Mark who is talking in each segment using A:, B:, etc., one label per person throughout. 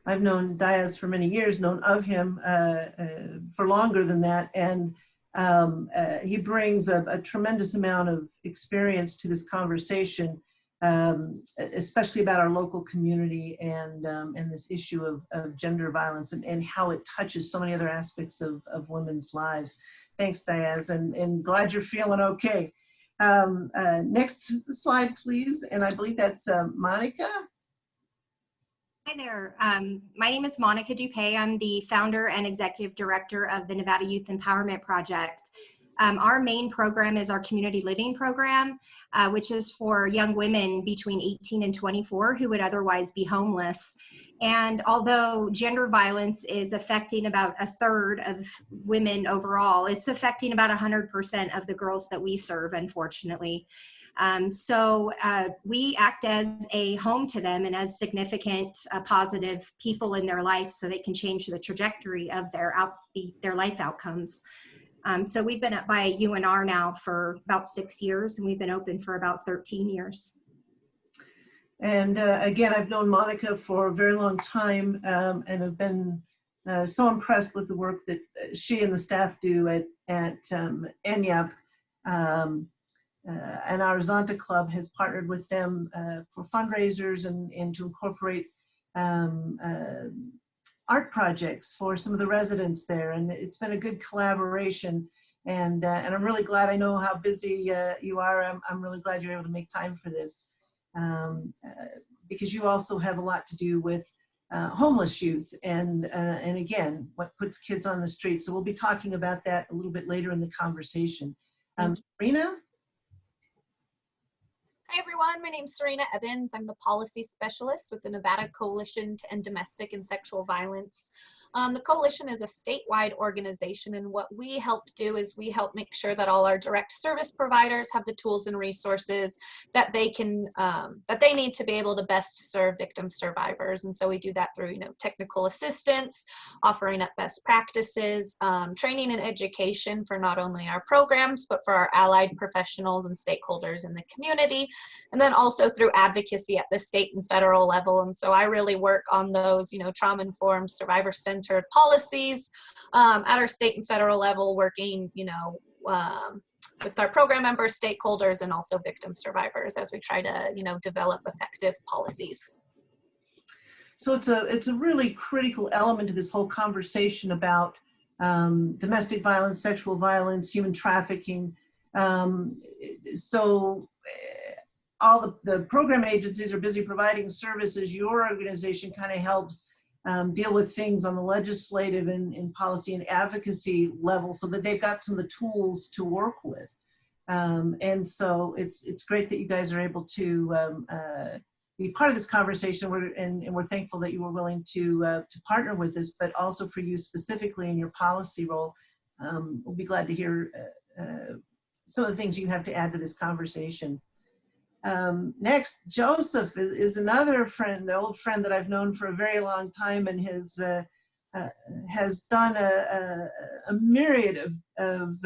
A: I've known Diaz for many years, known of him for longer than that, and he brings a tremendous amount of experience to this conversation, especially about our local community and this issue of gender violence and how it touches so many other aspects of women's lives. Thanks, Diaz, and glad you're feeling okay. Next slide, please. And I believe that's Monica.
B: Hi there. My name is Monica Dupay. I'm the founder and executive director of the Nevada Youth Empowerment Project. Our main program is our community living program, which is for young women between 18 and 24 who would otherwise be homeless. And although gender violence is affecting about a third of women overall, it's affecting about 100% of the girls that we serve, unfortunately. So we act as a home to them and as significant positive people in their life so they can change the trajectory of their life outcomes. So we've been up by UNR now for about 6 years, and we've been open for about 13 years.
A: And again, I've known Monica for a very long time and have been so impressed with the work that she and the staff do at ENYAP. And our Zonta Club has partnered with them for fundraisers and to incorporate art projects for some of the residents there. And it's been a good collaboration. And I'm really glad. I know how busy you are. I'm really glad you're able to make time for this because you also have a lot to do with homeless youth and again, what puts kids on the street. So we'll be talking about that a little bit later in the conversation. Rena?
C: Hi everyone, my name is Serena Evans. I'm the policy specialist with the Nevada Coalition to End Domestic and Sexual Violence. The coalition is a statewide organization, and what we help do is we help make sure that all our direct service providers have the tools and resources that they can that they need to be able to best serve victim survivors. And so we do that through technical assistance, offering up best practices, training and education for not only our programs but for our allied professionals and stakeholders in the community, and then also through advocacy at the state and federal level. And so I really work on those trauma-informed, survivor-centered policies at our state and federal level, working with our program members, stakeholders, and also victim survivors as we try to develop effective policies.
A: So it's a really critical element to this whole conversation about domestic violence, sexual violence, human trafficking. All the program agencies are busy providing services. Your organization kind of helps deal with things on the legislative and policy and advocacy level so that they've got some of the tools to work with. And so it's great that you guys are able to be part of this conversation, and we're thankful that you were willing to partner with us, but also for you specifically in your policy role. We'll be glad to hear some of the things you have to add to this conversation. Next, Joseph is another friend, an old friend that I've known for a very long time, and has done a myriad of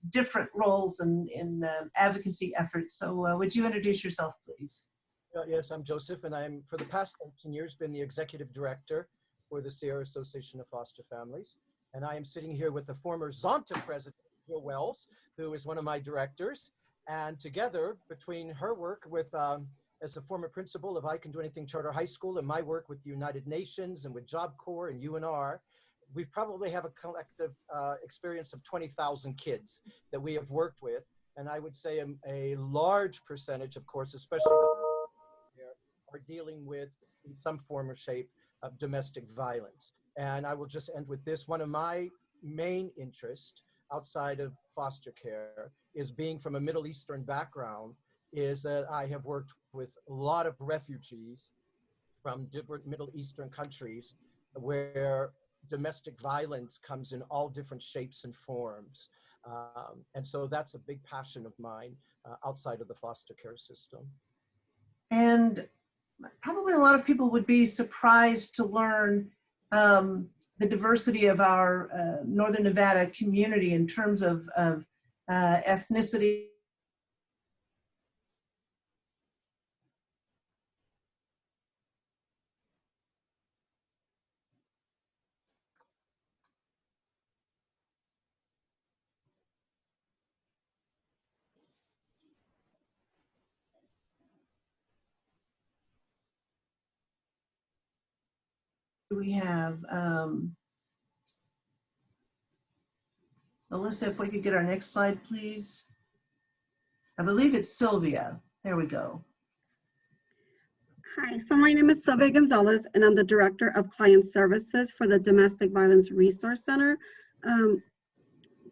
A: different roles in advocacy efforts. So would you introduce yourself, please?
D: Yes, I'm Joseph, and I'm, for the past 13 years, been the executive director for the Sierra Association of Foster Families. And I am sitting here with the former Zonta president, Jill Wells, who is one of my directors. And together, between her work with, as a former principal of I Can Do Anything Charter High School, and my work with the United Nations and with Job Corps and UNR, we probably have a collective experience of 20,000 kids that we have worked with. And I would say a large percentage, of course, especially are dealing with, in some form or shape, of domestic violence. And I will just end with this. One of my main interests outside of foster care is, being from a Middle Eastern background, is that I have worked with a lot of refugees from different Middle Eastern countries where domestic violence comes in all different shapes and forms. And so that's a big passion of mine outside of the foster care system.
A: And probably a lot of people would be surprised to learn the diversity of our Northern Nevada community in terms of ethnicity, we have? Alyssa, if we could get our next slide, please. I believe it's Sylvia. There we go.
E: Hi, so my name is Sylvia Gonzalez, and I'm the Director of Client Services for the Domestic Violence Resource Center.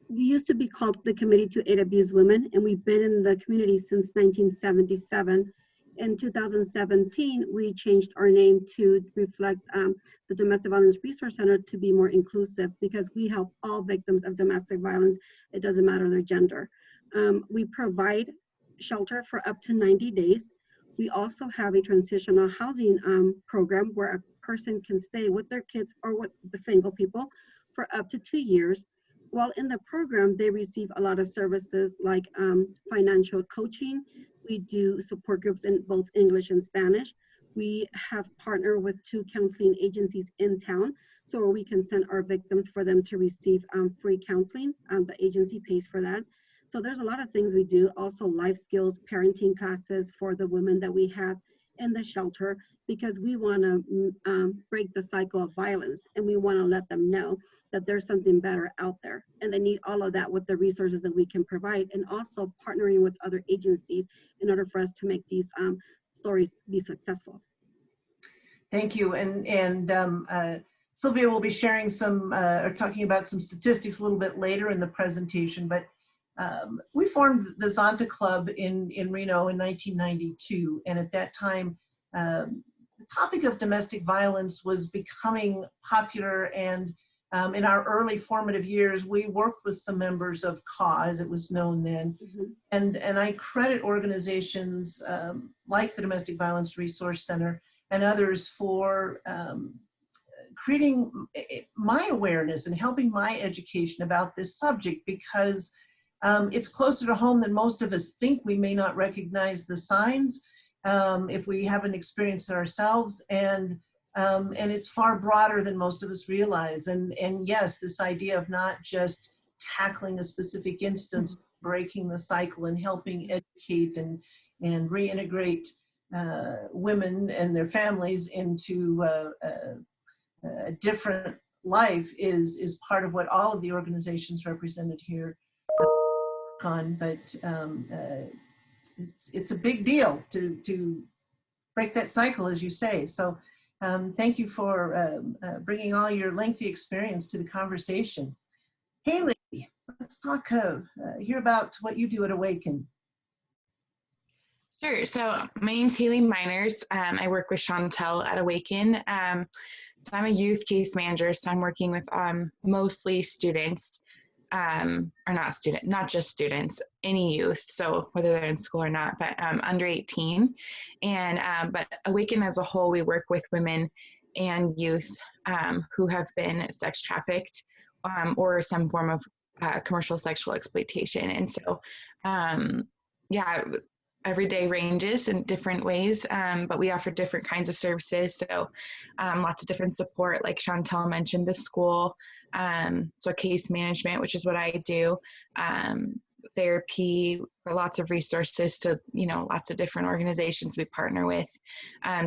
E: We used to be called the Committee to Aid Abused Women, and we've been in the community since 1977. In 2017, we changed our name to reflect the Domestic Violence Resource Center to be more inclusive, because we help all victims of domestic violence. It doesn't matter their gender. We provide shelter for up to 90 days. We also have a transitional housing program where a person can stay with their kids or with the single people for up to 2 years. While in the program, they receive a lot of services like financial coaching. We do support groups in both English and Spanish. We have partnered with 2 counseling agencies in town, so we can send our victims for them to receive free counseling. The agency pays for that. So there's a lot of things we do. Also life skills, parenting classes for the women that we have in the shelter, because we want to break the cycle of violence, and we want to let them know that there's something better out there, and they need all of that with the resources that we can provide, and also partnering with other agencies in order for us to make these stories be successful.
A: Thank you. And Sylvia will be sharing some, or talking about some statistics a little bit later in the presentation, but we formed the Zonta Club in Reno in 1992, and at that time, the topic of domestic violence was becoming popular, and in our early formative years, we worked with some members of CAW, as it was known then. And I credit organizations like the Domestic Violence Resource Center and others for creating my awareness and helping my education about this subject, because it's closer to home than most of us think. We may not recognize the signs if we haven't experienced it ourselves. And it's far broader than most of us realize. And yes, this idea of not just tackling a specific instance, breaking the cycle and helping educate and reintegrate women and their families into a different life is part of what all of the organizations represented here on. But it's a big deal to break that cycle, as you say. So thank you for bringing all your lengthy experience to the conversation. Haley, let's talk, hear about what you do at Awaken.
F: Sure. So my name's Haley Miners. I work with Chantel at Awaken. So I'm a youth case manager, so I'm working with mostly students, or not just students, any youth, so whether they're in school or not, but under 18. And but Awaken as a whole, we work with women and youth who have been sex trafficked or some form of commercial sexual exploitation. And so, yeah, every day ranges in different ways, but we offer different kinds of services. So lots of different support, like Chantel mentioned, the school, so case management, which is what I do, therapy, lots of resources to, lots of different organizations we partner with.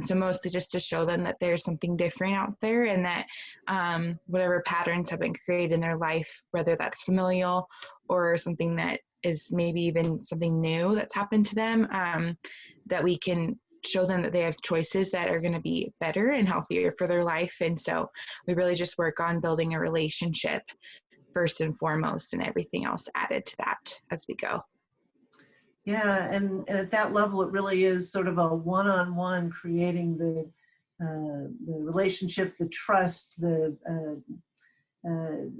F: So mostly just to show them that there's something different out there, and that whatever patterns have been created in their life, whether that's familial or something that is maybe even something new that's happened to them, that we can show them that they have choices that are going to be better and healthier for their life. And so we really just work on building a relationship first and foremost, and everything else added to that as we go.
A: Yeah, and at that level, it really is sort of a one-on-one, creating the relationship, the trust, the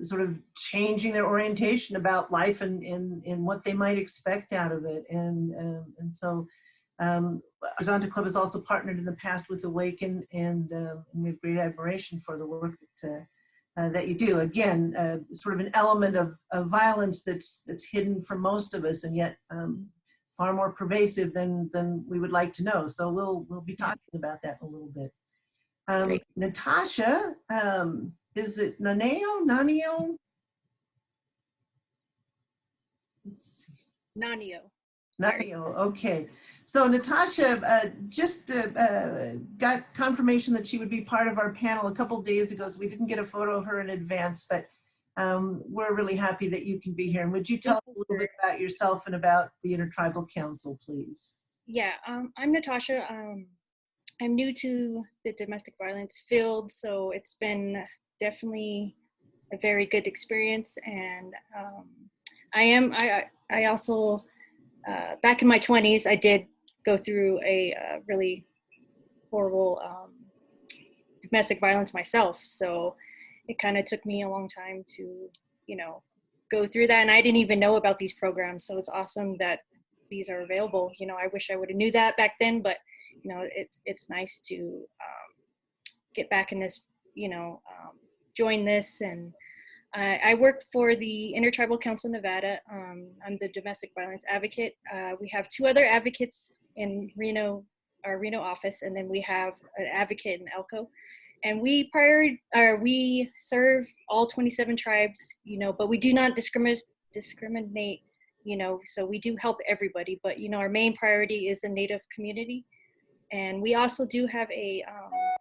A: sort of changing their orientation about life and what they might expect out of it. And so Zonta Club has also partnered in the past with Awaken, and we have great admiration for the work that you do. Again, sort of an element of violence that's hidden from most of us, and yet far more pervasive than we would like to know. So we'll be talking about that in a little bit. Natasha, is it Nanio?
G: Nanio.
C: Sorry.
A: Nario, okay. So Natasha just got confirmation that she would be part of our panel a couple days ago, so we didn't get a photo of her in advance, but we're really happy that you can be here. And would you tell us a little bit about yourself and about the Intertribal Council, please?
G: Yeah, I'm Natasha. I'm new to the domestic violence field, so it's been definitely a very good experience. And I also, back in my 20s, I did go through a really horrible domestic violence myself. So it kind of took me a long time to, go through that. And I didn't even know about these programs. So it's awesome that these are available. I wish I would have knew that back then, but it's nice to get back in this, join this. And I work for the Intertribal Council of Nevada. I'm the domestic violence advocate. We have 2 other advocates in Reno, our Reno office, and then we have an advocate in Elko. And we serve all 27 tribes, but we do not discriminate, so we do help everybody. But, our main priority is the Native community. And we also do have a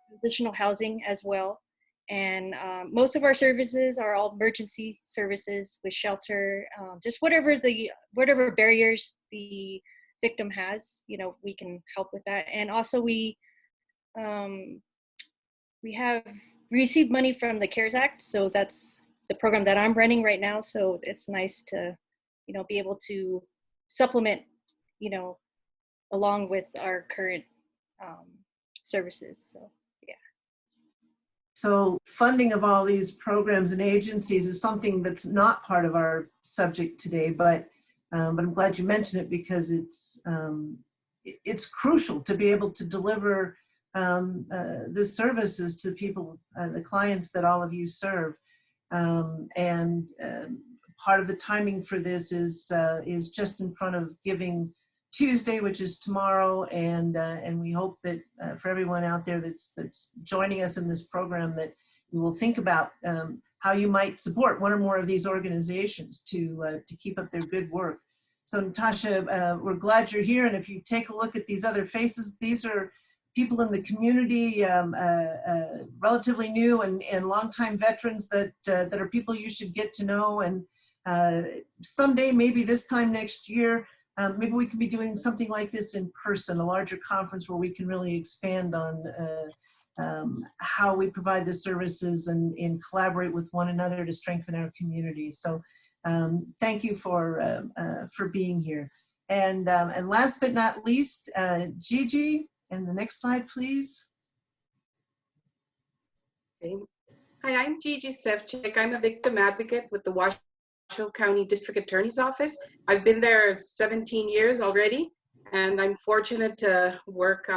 G: transitional housing as well. And most of our services are all emergency services with shelter, just whatever barriers the victim has, we can help with that. And also we have received money from the CARES Act, so that's the program that I'm running right now. So it's nice to, be able to supplement, along with our current services. So.
A: So funding of all these programs and agencies is something that's not part of our subject today, but I'm glad you mentioned it because it's crucial to be able to deliver the services to people, the clients that all of you serve. And part of the timing for this is just in front of Giving Tuesday, which is tomorrow, and we hope that for everyone out there that's joining us in this program, that you will think about how you might support one or more of these organizations to keep up their good work. So Natasha, we're glad you're here, and if you take a look at these other faces, these are people in the community, relatively new and longtime veterans that are people you should get to know, and someday, maybe this time next year, maybe we can be doing something like this in person, a larger conference where we can really expand on how we provide the services and collaborate with one another to strengthen our community. So thank you for being here. And last but not least, Gigi, and the next slide, please.
H: Okay. Hi, I'm Gigi Sevchik. I'm a victim advocate with the Washoe County District Attorney's Office. I've been there 17 years already, and I'm fortunate to work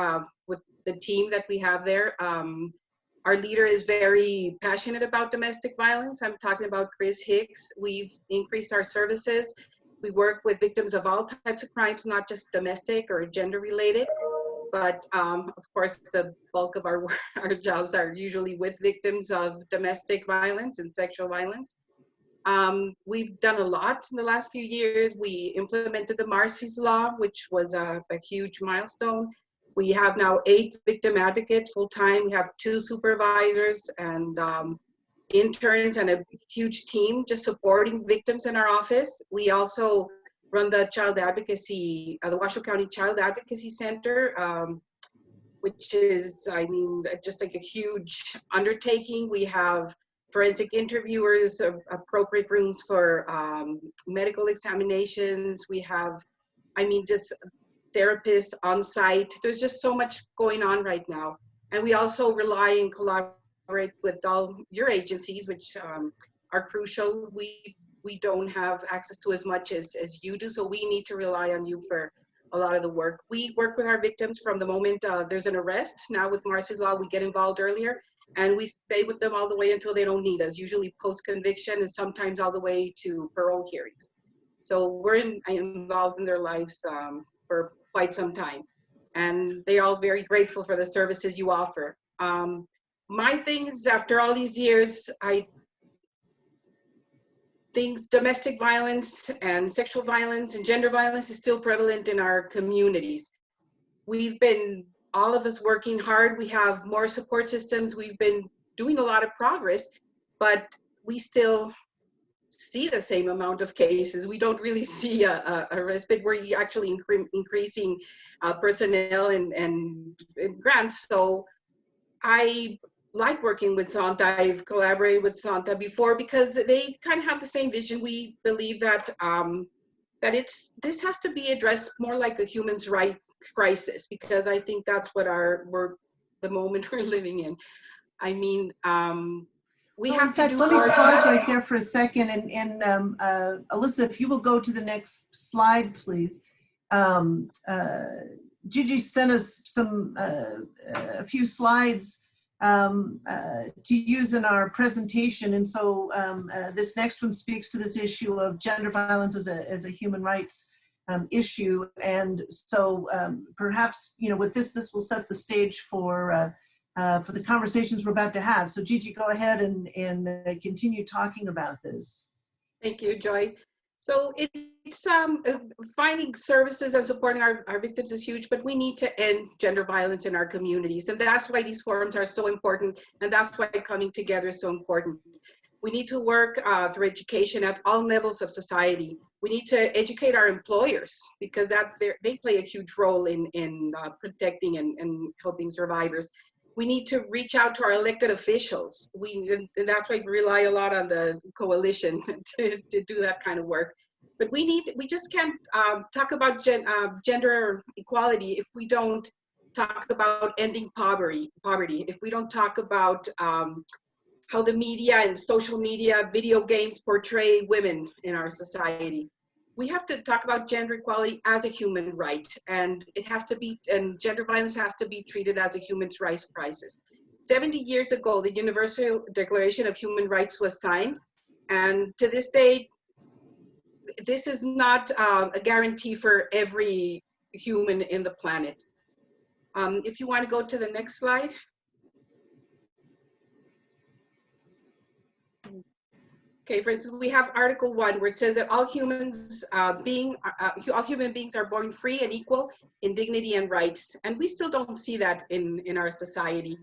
H: with the team that we have there. Our leader is very passionate about domestic violence. I'm talking about Chris Hicks. We've increased our services. We work with victims of all types of crimes, not just domestic or gender related, but of course the bulk of our jobs are usually with victims of domestic violence and sexual violence. We've done a lot in the last few years. We implemented the Marcy's Law, which was a huge milestone. We have now 8 victim advocates full-time. We have 2 supervisors and interns and a huge team just supporting victims in our office. We also run the child advocacy, the Washoe County Child Advocacy Center, which is, I mean, just like a huge undertaking. We have forensic interviewers, appropriate rooms for medical examinations. We have, I mean, just therapists on site. There's just so much going on right now. And we also rely and collaborate with all your agencies, which are crucial. We don't have access to as much as you do, so we need to rely on you for a lot of the work. We work with our victims from the moment there's an arrest. Now with Marcy's Law, we get involved earlier, and we stay with them all the way until they don't need us, usually post-conviction and sometimes all the way to parole hearings. So we're involved in their lives for quite some time, and they're all very grateful for the services you offer. My thing is, after all these years, things, domestic violence and sexual violence and gender violence is still prevalent in our communities. We've been, all of us, working hard. We have more support systems. We've been doing a lot of progress, but we still see the same amount of cases. We don't really see a respite. We're actually increasing personnel and grants. So I like working with Zonta. I've collaborated with Zonta before because they kind of have the same vision. We believe that this has to be addressed more like a human rights crisis, because I think that's what the moment we're living in. I mean, we have to do.
A: Let me pause right there for a second, and Alyssa, if you will go to the next slide, please. Gigi sent us a few slides to use in our presentation, and so this next one speaks to this issue of gender violence as a human rights issue, and so perhaps with this will set the stage for the conversations we're about to have. So Gigi, go ahead and continue talking about this.
H: Thank you, Joy. So it's finding services and supporting our victims is huge, but we need to end gender violence in our communities. And that's why these forums are so important. And that's why coming together is so important. We need to work through education at all levels of society. We need to educate our employers, because they play a huge role in protecting and helping survivors. We need to reach out to our elected officials. And that's why we rely a lot on the coalition to do that kind of work. But we just can't talk about gender equality if we don't talk about ending poverty. If we don't talk about how the media and social media, video games portray women in our society. We have to talk about gender equality as a human right, and gender violence has to be treated as a human rights crisis. 70 years ago, the Universal Declaration of Human Rights was signed, and to this day, this is not a guarantee for every human in the planet. If you want to go to the next slide. Okay, for instance, we have Article 1 where it says that all human beings are born free and equal in dignity and rights. And we still don't see that in our society.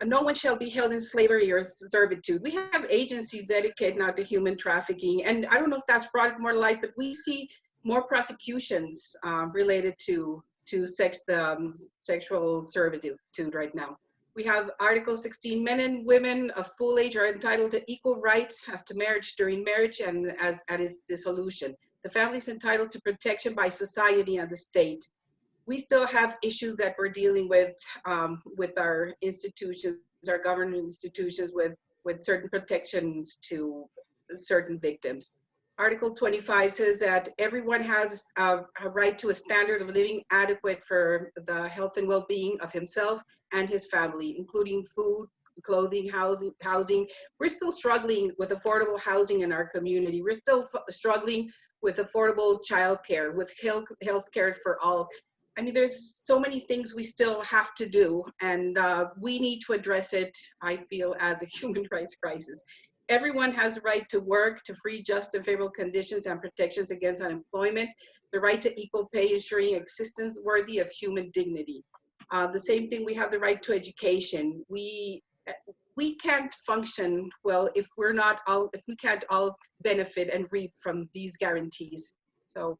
H: No one shall be held in slavery or servitude. We have agencies dedicated now to human trafficking. And I don't know if that's brought more light, but we see more prosecutions related to sexual servitude right now. We have Article 16, men and women of full age are entitled to equal rights as to marriage, during marriage, and at its dissolution. The family is entitled to protection by society and the state. We still have issues that we're dealing with our institutions, our government institutions, with certain protections to certain victims. Article 25 says that everyone has a right to a standard of living adequate for the health and well-being of himself and his family, including food, clothing, housing. We're still struggling with affordable housing in our community. We're still struggling with affordable childcare, with health care for all. I mean, there's so many things we still have to do, and we need to address it, I feel, as a human rights crisis. Everyone has the right to work, to free, just, and favorable conditions and protections against unemployment, the right to equal pay, ensuring existence worthy of human dignity. The same thing, we have the right to education. We can't function well if we can't all benefit and reap from these guarantees. So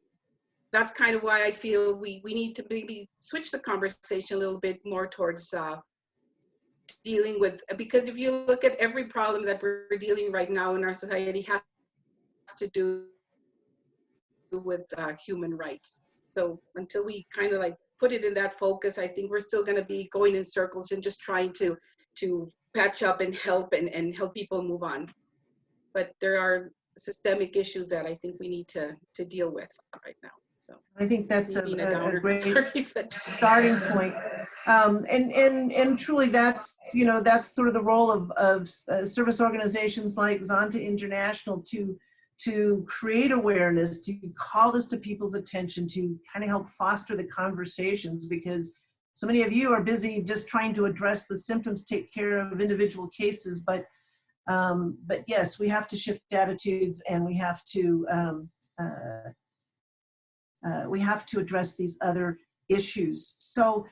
H: that's kind of why I feel we need to maybe switch the conversation a little bit more towards dealing with, because if you look at every problem that we're dealing right now in our society has to do with human rights. So until we kind of like put it in that focus, I think we're still going to be going in circles and just trying to patch up and help people move on. But there are systemic issues that I think we need to deal with right now. So
A: I think that's a great starting point. And truly that's sort of the role of service organizations like Zonta International to create awareness, to call this to people's attention, to kind of help foster the conversations, because so many of you are busy just trying to address the symptoms, take care of individual cases, but But yes, we have to shift attitudes, and we have to address these other issues. So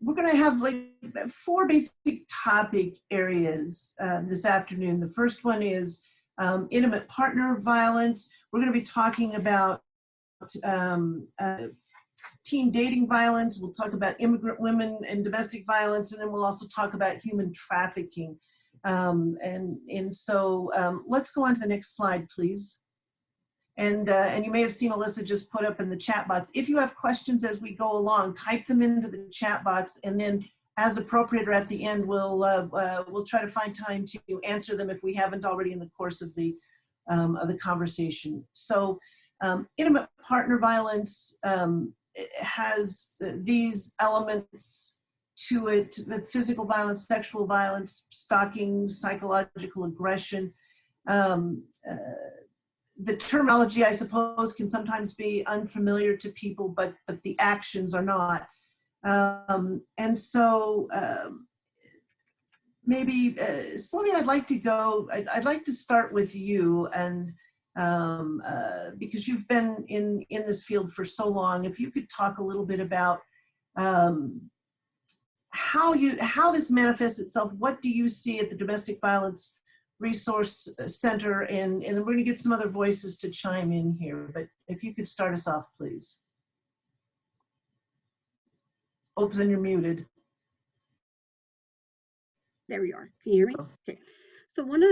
A: we're going to have like 4 basic topic areas this afternoon. The first one is intimate partner violence. We're going to be talking about teen dating violence. We'll talk about immigrant women and domestic violence, and then we'll also talk about human trafficking. So let's go on to the next slide, please. And you may have seen Alyssa just put up in the chat box. If you have questions as we go along, type them into the chat box, and then as appropriate or at the end, we'll try to find time to answer them if we haven't already in the course of the conversation. So intimate partner violence has these elements to it: the physical violence, sexual violence, stalking, psychological aggression. The terminology, I suppose, can sometimes be unfamiliar to people, but the actions are not. Maybe, Sylvia, I'd like to start with you, and because you've been in this field for so long, if you could talk a little bit about how this manifests itself. What do you see at the Domestic Violence Resource Center, and we're going to get some other voices to chime in here, but if you could start us off, please. Oops, and you're muted.
E: There we are. Can you hear me? Okay. So one of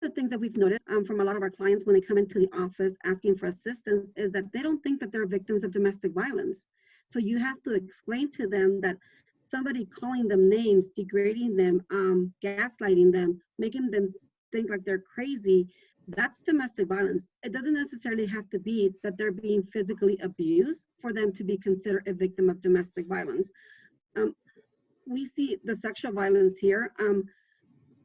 E: the things that we've noticed from a lot of our clients when they come into the office asking for assistance is that they don't think that they're victims of domestic violence. So you have to explain to them that somebody calling them names, degrading them, gaslighting them, making them think like they're crazy, that's domestic violence. It doesn't necessarily have to be that they're being physically abused for them to be considered a victim of domestic violence. We see the sexual violence here.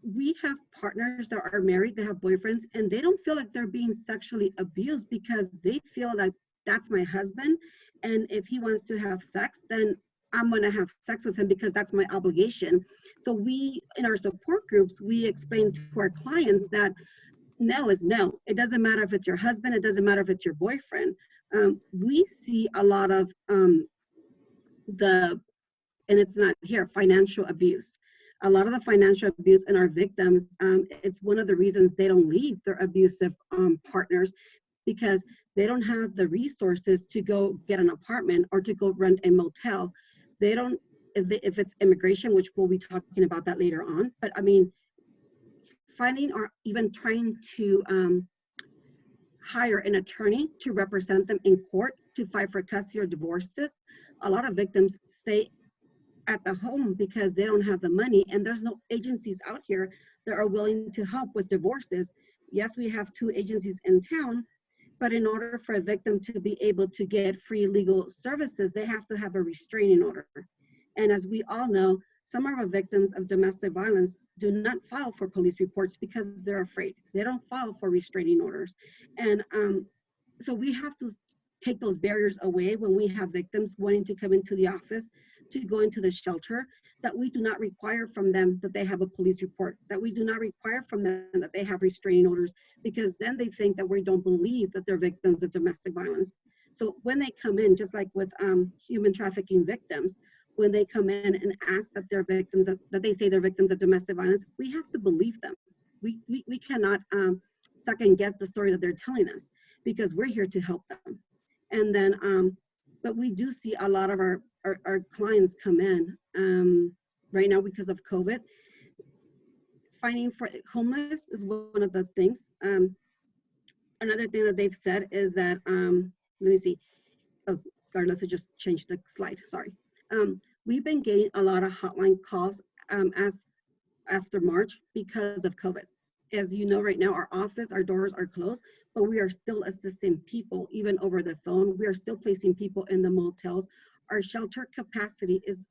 E: We have partners that are married, they have boyfriends, and they don't feel like they're being sexually abused because they feel like that's my husband, and if he wants to have sex, then I'm going to have sex with him because that's my obligation. So we, in our support groups, we explain to our clients that no is no. It doesn't matter if it's your husband. It doesn't matter if it's your boyfriend. We see a lot of and it's not here, financial abuse. A lot of the financial abuse in our victims, it's one of the reasons they don't leave their abusive partners, because they don't have the resources to go get an apartment or to go rent a motel. They don't, if it's immigration, which we'll be talking about that later on, but I mean, finding or even trying to hire an attorney to represent them in court to fight for custody or divorces, a lot of victims stay at the home because they don't have the money, and there's no agencies out here that are willing to help with divorces. Yes, we have 2 agencies in town, but in order for a victim to be able to get free legal services, they have to have a restraining order. And as we all know, some of our victims of domestic violence do not file for police reports because they're afraid. They don't file for restraining orders. And so we have to take those barriers away when we have victims wanting to come into the office, to go into the shelter, that we do not require from them that they have a police report, that we do not require from them that they have restraining orders, because then they think that we don't believe that they're victims of domestic violence. So when they come in, just like with human trafficking victims, when they come in and ask that they're victims of, that they say they're victims of domestic violence, we have to believe them. We cannot second guess the story that they're telling us, because we're here to help them. And then, but we do see a lot of our clients come in right now because of COVID. Finding for homeless is one of the things. Another thing that they've said is that, let me see. Oh, sorry, let's just change the slide, sorry. We've been getting a lot of hotline calls after March because of COVID. As you know, right now, our office, our doors are closed, but we are still assisting people, even over the phone. We are still placing people in the motels. Our shelter capacity is,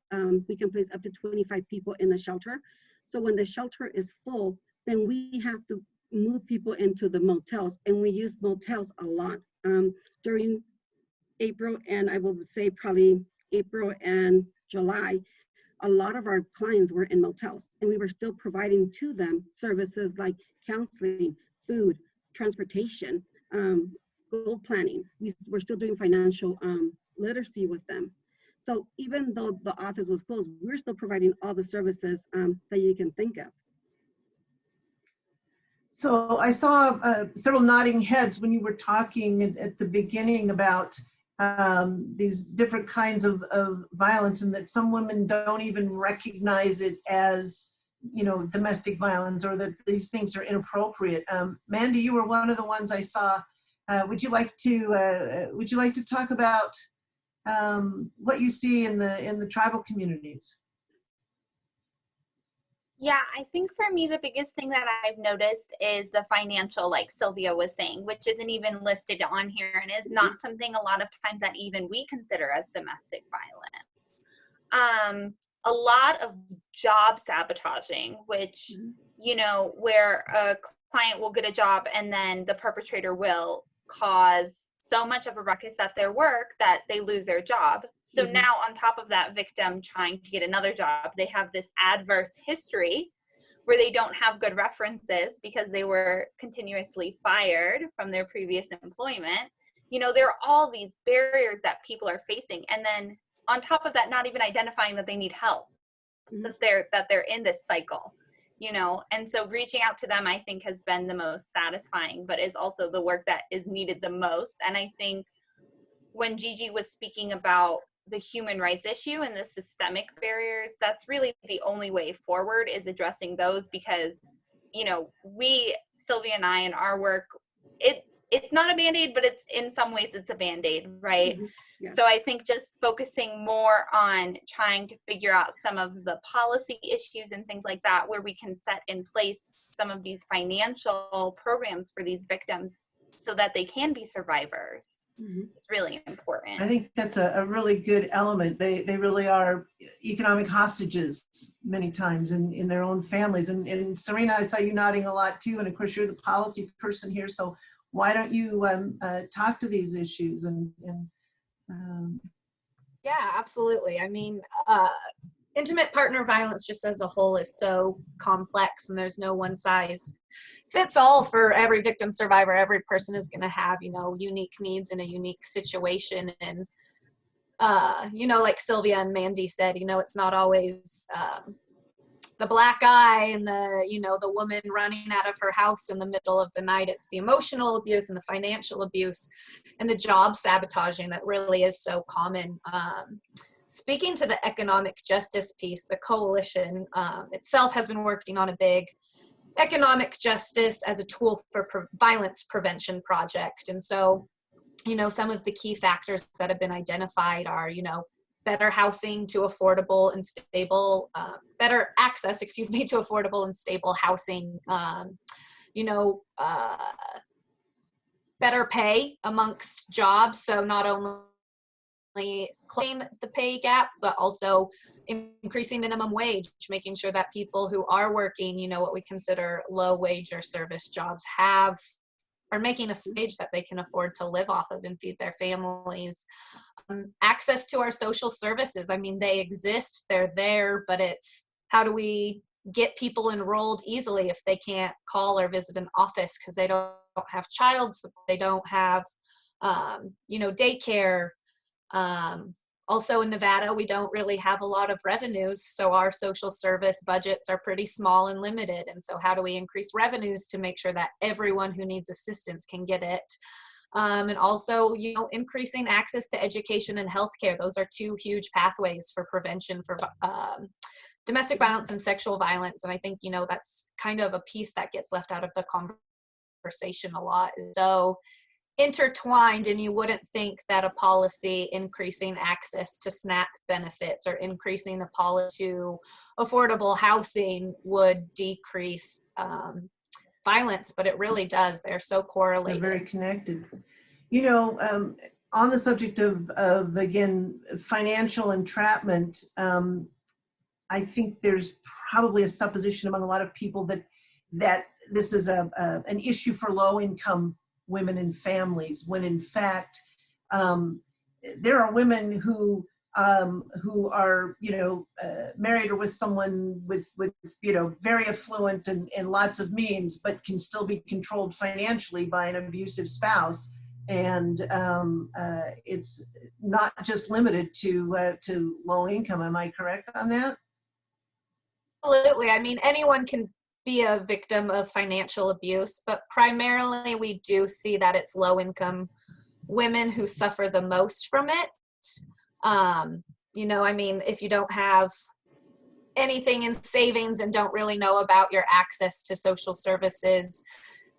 E: we can place up to 25 people in the shelter. So when the shelter is full, then we have to move people into the motels, and we use motels a lot. During April, and I will say probably April and July, a lot of our clients were in motels, and we were still providing to them services like counseling, food, transportation, goal planning. We're still doing financial literacy with them. So even though the office was closed, we're still providing all the services that you can think of.
A: So I saw several nodding heads when you were talking at the beginning about these different kinds of violence, and that some women don't even recognize it as, you know, domestic violence, or that these things are inappropriate. Mandy, you were one of the ones I saw. Would you like to talk about what you see in the tribal communities?
I: Yeah, I think for me, the biggest thing that I've noticed is the financial, like Sylvia was saying, which isn't even listed on here and is not something a lot of times that even we consider as domestic violence. A lot of job sabotaging, which, you know, where a client will get a job and then the perpetrator will cause so much of a ruckus at their work that they lose their job. So now on top of that victim trying to get another job, they have this adverse history where they don't have good references because they were continuously fired from their previous employment. You know, there are all these barriers that people are facing. And then on top of that, not even identifying that they need help, that they're in this cycle, you know. And so reaching out to them, I think, has been the most satisfying, but is also the work that is needed the most. And I think when Gigi was speaking about the human rights issue and the systemic barriers, that's really the only way forward, is addressing those, because, you know, we, Sylvia and I, in our work, it's not a Band-Aid, but it's, in some ways it's a Band-Aid, right?
E: Yes.
I: So I think just focusing more on trying to figure out some of the policy issues and things like that, where we can set in place some of these financial programs for these victims so that they can be survivors. It's really important.
A: I think that's a really good element. They really are economic hostages many times in their own families. And Serena, I saw you nodding a lot too. And of course, you're the policy person here. So why don't you talk to these issues?
C: Yeah, absolutely. I mean, intimate partner violence just as a whole is so complex, and there's no one size fits all for every victim survivor. Every person is going to have, you know, unique needs in a unique situation. And, you know, like Sylvia and Mandy said, you know, it's not always the black eye and the, you know, the woman running out of her house in the middle of the night. It's the emotional abuse and the financial abuse and the job sabotaging that really is so common. Speaking to the economic justice piece, the coalition itself has been working on a big economic justice as a tool for violence prevention project. And so, you know, some of the key factors that have been identified are, you know, better housing to affordable and stable, better access, to affordable and stable housing, you know, better pay amongst jobs. So not only claim the pay gap, but also increasing minimum wage, making sure that people who are working, you know, what we consider low wage or service jobs are making a wage that they can afford to live off of and feed their families. Access to our social services. I mean, they exist, they're there, but it's how do we get people enrolled easily if they can't call or visit an office because they don't have child support, they don't have, you know, daycare. Also in Nevada, we don't really have a lot of revenues, so our social service budgets are pretty small and limited. And so how do we increase revenues to make sure that everyone who needs assistance can get it? And also, you know, increasing access to education and healthcare. Those are two huge pathways for prevention for domestic violence and sexual violence. And I think, you know, that's kind of a piece that gets left out of the conversation a lot. So intertwined, and you wouldn't think that a policy increasing access to SNAP benefits or increasing the policy to affordable housing would decrease violence, but it really does. They're so correlated.
A: They're very connected. You know, on the subject of again, financial entrapment, I think there's probably a supposition among a lot of people that this is an issue for low-income women and families, when in fact there are women who who are, married or with someone with very affluent and lots of means, but can still be controlled financially by an abusive spouse. And it's not just limited to low income. Am I correct on that?
C: Absolutely. I mean, anyone can be a victim of financial abuse, but primarily we do see that it's low income women who suffer the most from it. I mean, if you don't have anything in savings and don't really know about your access to social services,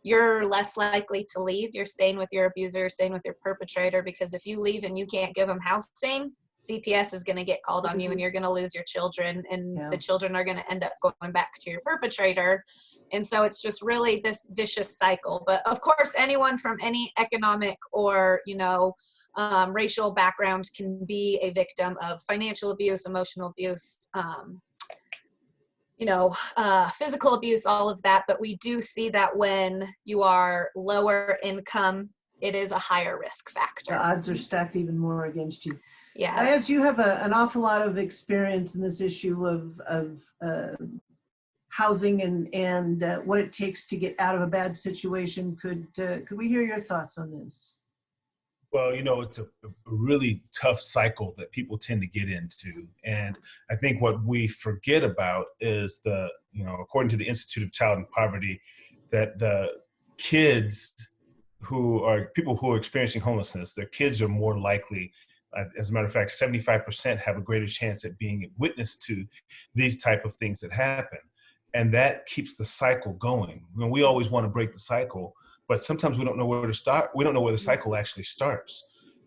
C: you're less likely to leave. You're staying with your abuser, staying with your perpetrator, because if you leave and you can't give them housing, CPS is going to get called on you and you're going to lose your children, and the children are going to end up going back to your perpetrator. And so it's just really this vicious cycle. But of course, anyone from any economic or, racial background can be a victim of financial abuse, emotional abuse, physical abuse, all of that. But we do see that when you are lower income, it is a higher risk factor.
A: The odds are stacked even more against you.
C: Yeah.
A: As you have an awful lot of experience in this issue of housing and what it takes to get out of a bad situation, could we hear your thoughts on this?
J: Well, it's a really tough cycle that people tend to get into. And I think what we forget about is according to the Institute of Child and Poverty, that the kids people who are experiencing homelessness, their kids are more likely, as a matter of fact, 75% have a greater chance at being witness to these type of things that happen. And that keeps the cycle going. We always want to break the cycle, but sometimes we don't know where to start. We don't know where the cycle actually starts.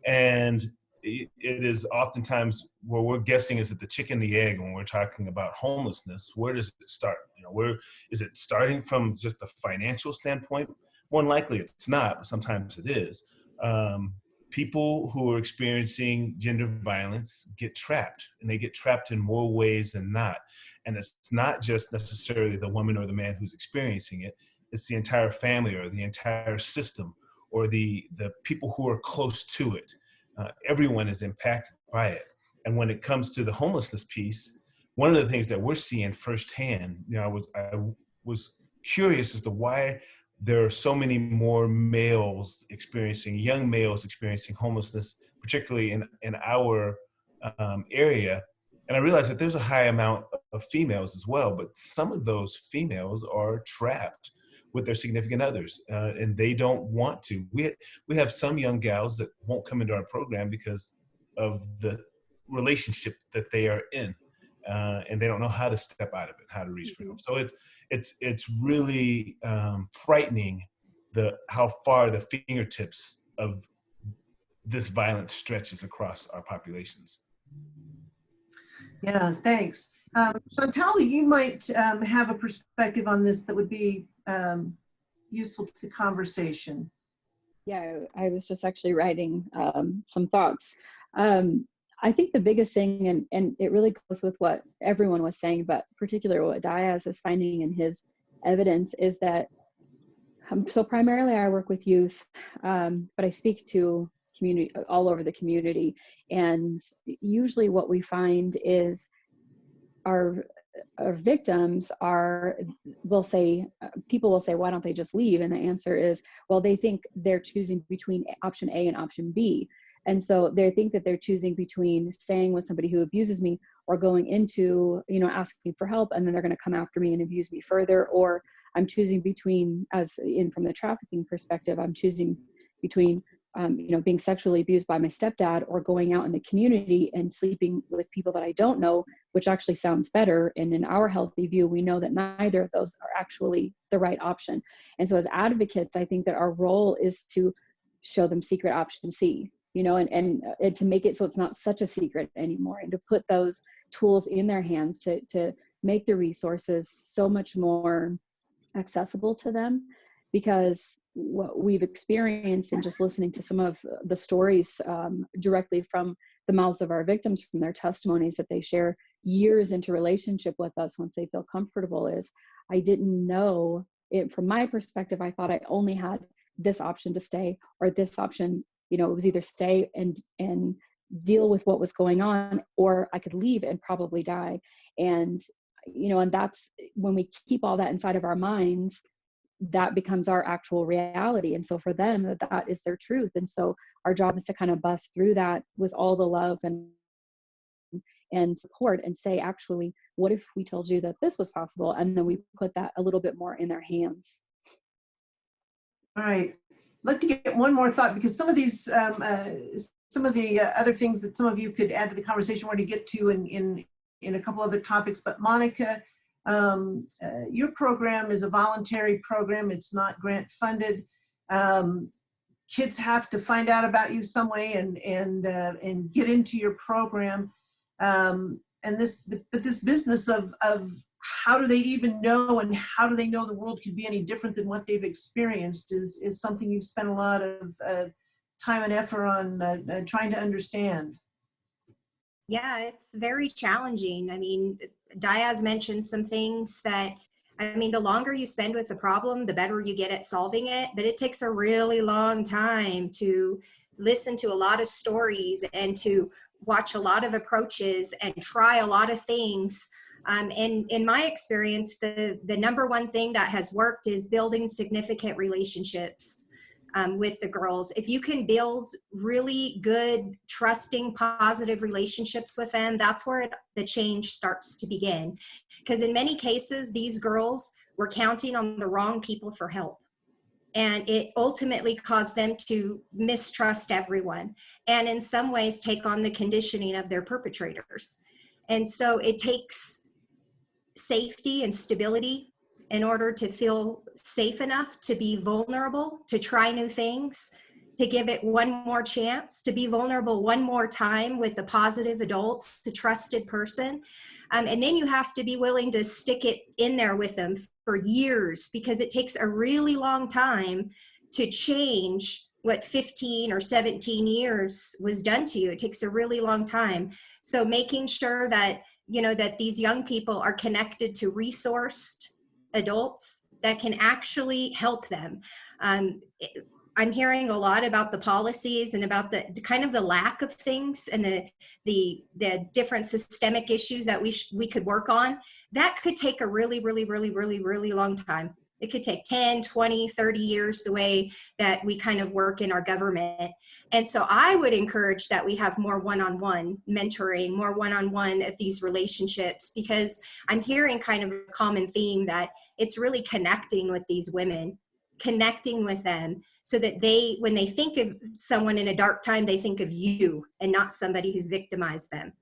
J: And it is oftentimes where we're guessing, is it the chicken, the egg, when we're talking about homelessness? Where does it start? Where is it starting from? Just the financial standpoint? More than likely it's not, but sometimes it is. People who are experiencing gender violence get trapped, and they get trapped in more ways than not. And it's not just necessarily the woman or the man who's experiencing it. It's the entire family or the entire system or the people who are close to it. Everyone is impacted by it. And when it comes to the homelessness piece, one of the things that we're seeing firsthand, I was curious as to why there are so many more young males experiencing homelessness, particularly in our area. And I realized that there's a high amount of females as well, but some of those females are trapped with their significant others, and they don't want to. We have some young gals that won't come into our program because of the relationship that they are in, and they don't know how to step out of it, how to reach freedom. So it's really frightening how far the fingertips of this violence stretches across our populations.
A: Yeah, thanks. Chantal, you might have a perspective on this that would be useful to the conversation.
K: Yeah, I was just actually writing some thoughts. I think the biggest thing, and it really goes with what everyone was saying, but particularly what Diaz is finding in his evidence, is that, so primarily I work with youth, but I speak to community all over the community. And usually what we find is our victims people will say, why don't they just leave? And the answer is, well, they think they're choosing between option A and option B. And so they think that they're choosing between staying with somebody who abuses me or going into, asking for help, and then they're going to come after me and abuse me further. Or I'm choosing between, from the trafficking perspective, I'm choosing between being sexually abused by my stepdad or going out in the community and sleeping with people that I don't know, which actually sounds better. And in our healthy view, we know that neither of those are actually the right option. And so as advocates, I think that our role is to show them secret option C, and to make it so it's not such a secret anymore, and to put those tools in their hands to make the resources so much more accessible to them. Because what we've experienced in just listening to some of the stories directly from the mouths of our victims, from their testimonies that they share years into relationship with us once they feel comfortable, is I didn't know it. From my perspective, I thought I only had this option to stay, or this option, it was either stay and deal with what was going on, or I could leave and probably die. And, you know, and that's when we keep all that inside of our minds, that becomes our actual reality. And so for them, that is their truth. And so our job is to kind of bust through that with all the love and support and say, actually, what if we told you that this was possible? And then we put that a little bit more in their hands.
A: All right. I'd like to get one more thought, because some of these, some of the other things that some of you could add to the conversation we're going to get to in a couple other topics. But Monica, your program is a voluntary program. It's not grant funded. Kids have to find out about you some way and get into your program. But this business of how do they even know, and how do they know the world could be any different than what they've experienced is something you've spent a lot of time and effort on trying to understand.
B: Yeah, it's very challenging. I mean, Diaz mentioned some things that, I mean, the longer you spend with the problem, the better you get at solving it, but it takes a really long time to listen to a lot of stories and to watch a lot of approaches and try a lot of things. And in my experience, the number one thing that has worked is building significant relationships with the girls. If you can build really good, trusting, positive relationships with them, that's where the change starts to begin. Because in many cases, these girls were counting on the wrong people for help. And it ultimately caused them to mistrust everyone, and in some ways take on the conditioning of their perpetrators. And so it takes safety and stability in order to feel safe enough to be vulnerable, to try new things, to give it one more chance, to be vulnerable one more time with a positive adult, a trusted person. And then you have to be willing to stick it in there with them for years, because it takes a really long time to change what 15 or 17 years was done to you. It takes a really long time. So making sure that, you know, that these young people are connected to resourced adults that can actually help them. I'm hearing a lot about the policies and about the kind of the lack of things and the different systemic issues that we could work on. That could take a really, really, really, really, really long time. It could take 10, 20, 30 years, the way that we kind of work in our government. And so I would encourage that we have more one-on-one mentoring, more one-on-one of these relationships, because I'm hearing kind of a common theme that it's really connecting with these women, connecting with them, so that they, when they think of someone in a dark time, they think of you and not somebody who's victimized them.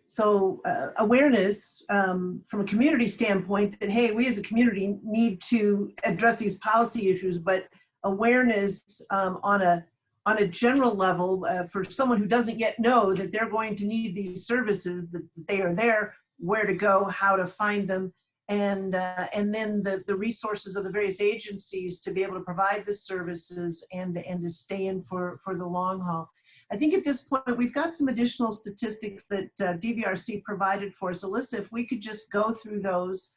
A: So awareness from a community standpoint that, hey, we as a community need to address these policy issues, but awareness on a general level for someone who doesn't yet know that they're going to need these services, that they are there, where to go, how to find them, and then the resources of the various agencies to be able to provide the services and to stay in for the long haul. I think at this point, we've got some additional statistics that DVRC provided for us. Alyssa, if we could just go through those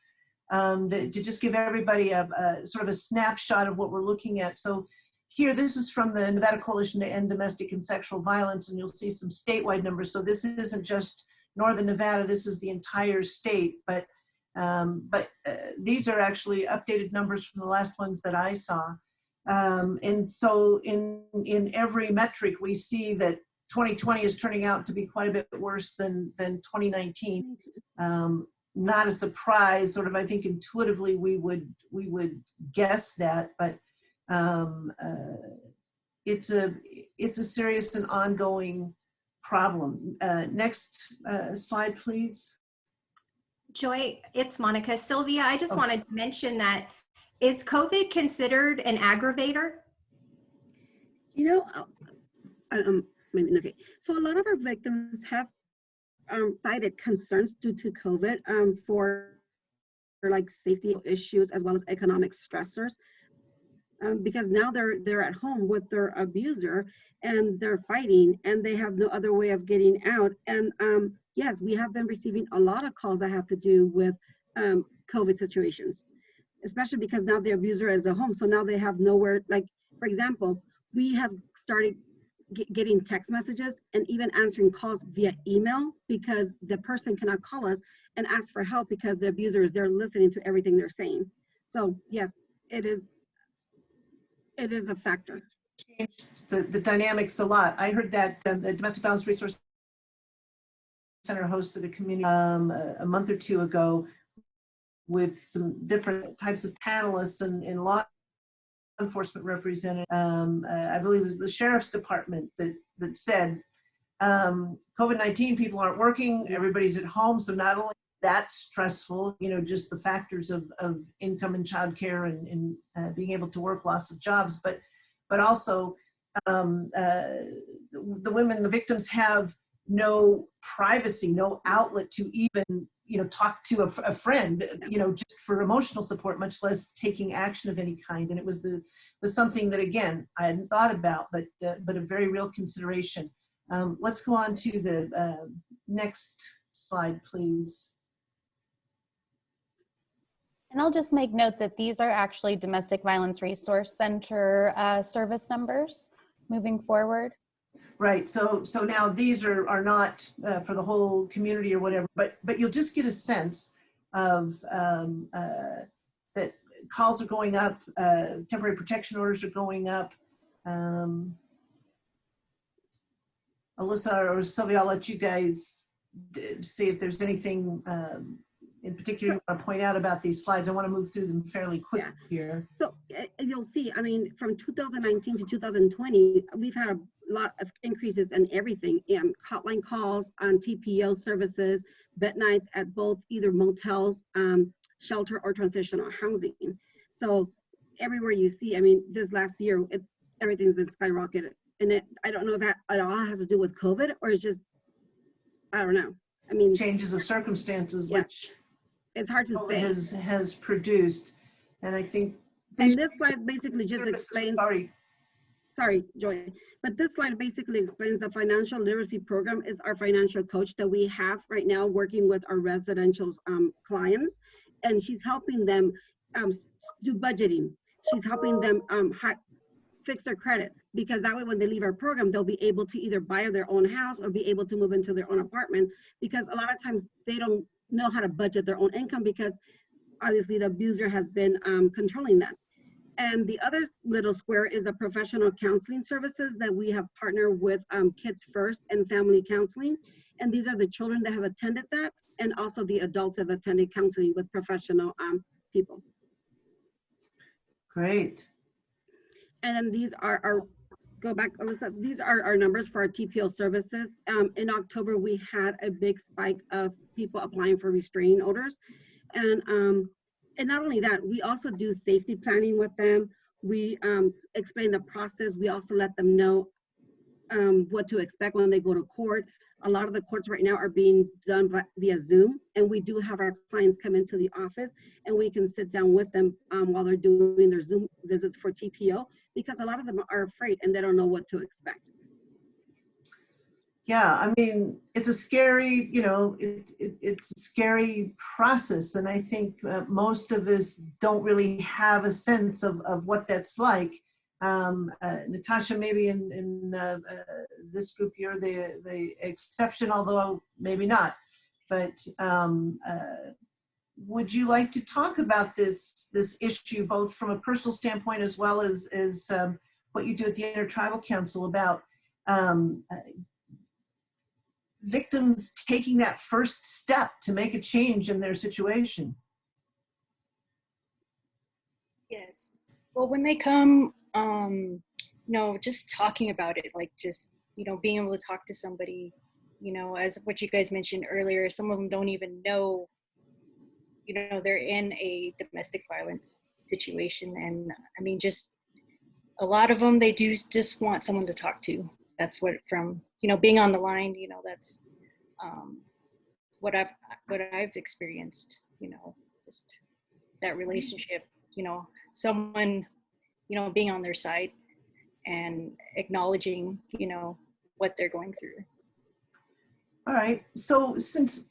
A: to just give everybody a sort of a snapshot of what we're looking at. So here, this is from the Nevada Coalition to End Domestic and Sexual Violence, and you'll see some statewide numbers. So this isn't just Northern Nevada, this is the entire state, but these are actually updated numbers from the last ones that I saw. And so in every metric, we see that 2020 is turning out to be quite a bit worse than 2019. Not a surprise, sort of, I think intuitively we would guess that, but it's a serious and ongoing problem. Next slide, please.
B: Joy, it's Monica. Sylvia, I just wanted to mention that, is COVID considered an aggravator?
E: You know, okay. So a lot of our victims have cited concerns due to COVID for like safety issues as well as economic stressors, because now they're at home with their abuser and they're fighting and they have no other way of getting out. And yes, we have been receiving a lot of calls that have to do with COVID situations, especially because now the abuser is at home. So now they have nowhere, like, for example, we have started getting text messages and even answering calls via email, because the person cannot call us and ask for help because the abuser is there listening to everything they're saying. So yes, it is a factor.
A: Changed the dynamics a lot. I heard that the Domestic Violence Resource Center hosted a community a month or two ago with some different types of panelists and law enforcement representatives. I believe it was the sheriff's department that said COVID-19 people aren't working, everybody's at home, so not only that's stressful, you know, just the factors of income and childcare and being able to work, loss of jobs, but also the women, the victims have no privacy, no outlet to even, you know, talk to a friend, you know, just for emotional support, much less taking action of any kind. And it was something that, again, I hadn't thought about, but a very real consideration. Let's go on to the next slide, please.
L: And I'll just make note that these are actually Domestic Violence Resource Center service numbers moving forward.
A: Right, so now these are not for the whole community or whatever, but you'll just get a sense of that calls are going up, temporary protection orders are going up. Alyssa or Sylvia, I'll let you guys see if there's anything in particular you want to point out about these slides. I want to move through them fairly quick here.
E: So you'll see, I mean, from 2019 to 2020, we've had a lot of increases in everything, hotline calls on TPO services, vet nights at both either motels, shelter, or transitional housing. So everywhere you see, I mean, this last year, everything's been skyrocketed. And I don't know if that at all has to do with COVID or it's just, I don't know. I mean,
A: changes of circumstances,
E: yes,
A: which
E: it's hard to say.
A: Has produced. And I think.
E: And this slide basically just explains. Sorry, Joy. But this slide basically explains the financial literacy program is our financial coach that we have right now working with our residential clients. And she's helping them do budgeting. She's helping them fix their credit, because that way when they leave our program, they'll be able to either buy their own house or be able to move into their own apartment, because a lot of times they don't know how to budget their own income because obviously the abuser has been controlling that. And the other little square is a professional counseling services that we have partnered with Kids First and Family Counseling. And these are the children that have attended that, and also the adults that have attended counseling with professional people.
A: Great.
E: And then these are our, go back, Alyssa, these are our numbers for our TPO services. In October, we had a big spike of people applying for restraining orders. And not only that, we also do safety planning with them. We explain the process. We also let them know what to expect when they go to court. A lot of the courts right now are being done via Zoom, and we do have our clients come into the office and we can sit down with them while they're doing their Zoom visits for TPO, because a lot of them are afraid and they don't know what to expect.
A: Yeah, I mean, it's a scary, you know, it's a scary process. And I think most of us don't really have a sense of what that's like. Natasha, maybe in this group, you're the exception, although maybe not. But would you like to talk about this issue, both from a personal standpoint as well as what you do at the Intertribal Council about victims taking that first step to make a change in their situation?
G: Yes. Well, when they come, you know, just talking about it, like just, you know, being able to talk to somebody, you know, as what you guys mentioned earlier, some of them don't even know, you know, they're in a domestic violence situation. And I mean, just a lot of them, they do just want someone to talk to. That's what, from, you know, being on the line, you know, that's what I've experienced, you know, just that relationship, you know, someone, you know, being on their side and acknowledging, you know, what they're going through.
A: All right. So since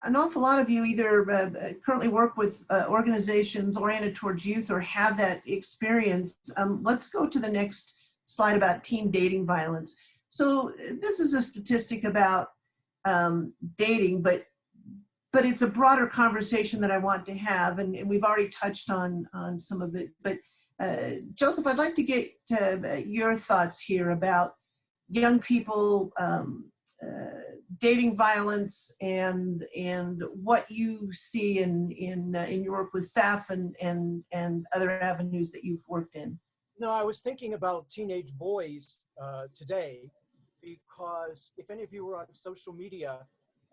A: an awful lot of you either currently work with organizations oriented towards youth or have that experience, let's go to the next slide about teen dating violence. So this is a statistic about dating, but it's a broader conversation that I want to have, and we've already touched on some of it. But Joseph, I'd like to get your thoughts here about young people dating violence and what you see in your work with SAF and other avenues that you've worked in.
D: No, I was thinking about teenage boys today, because if any of you were on social media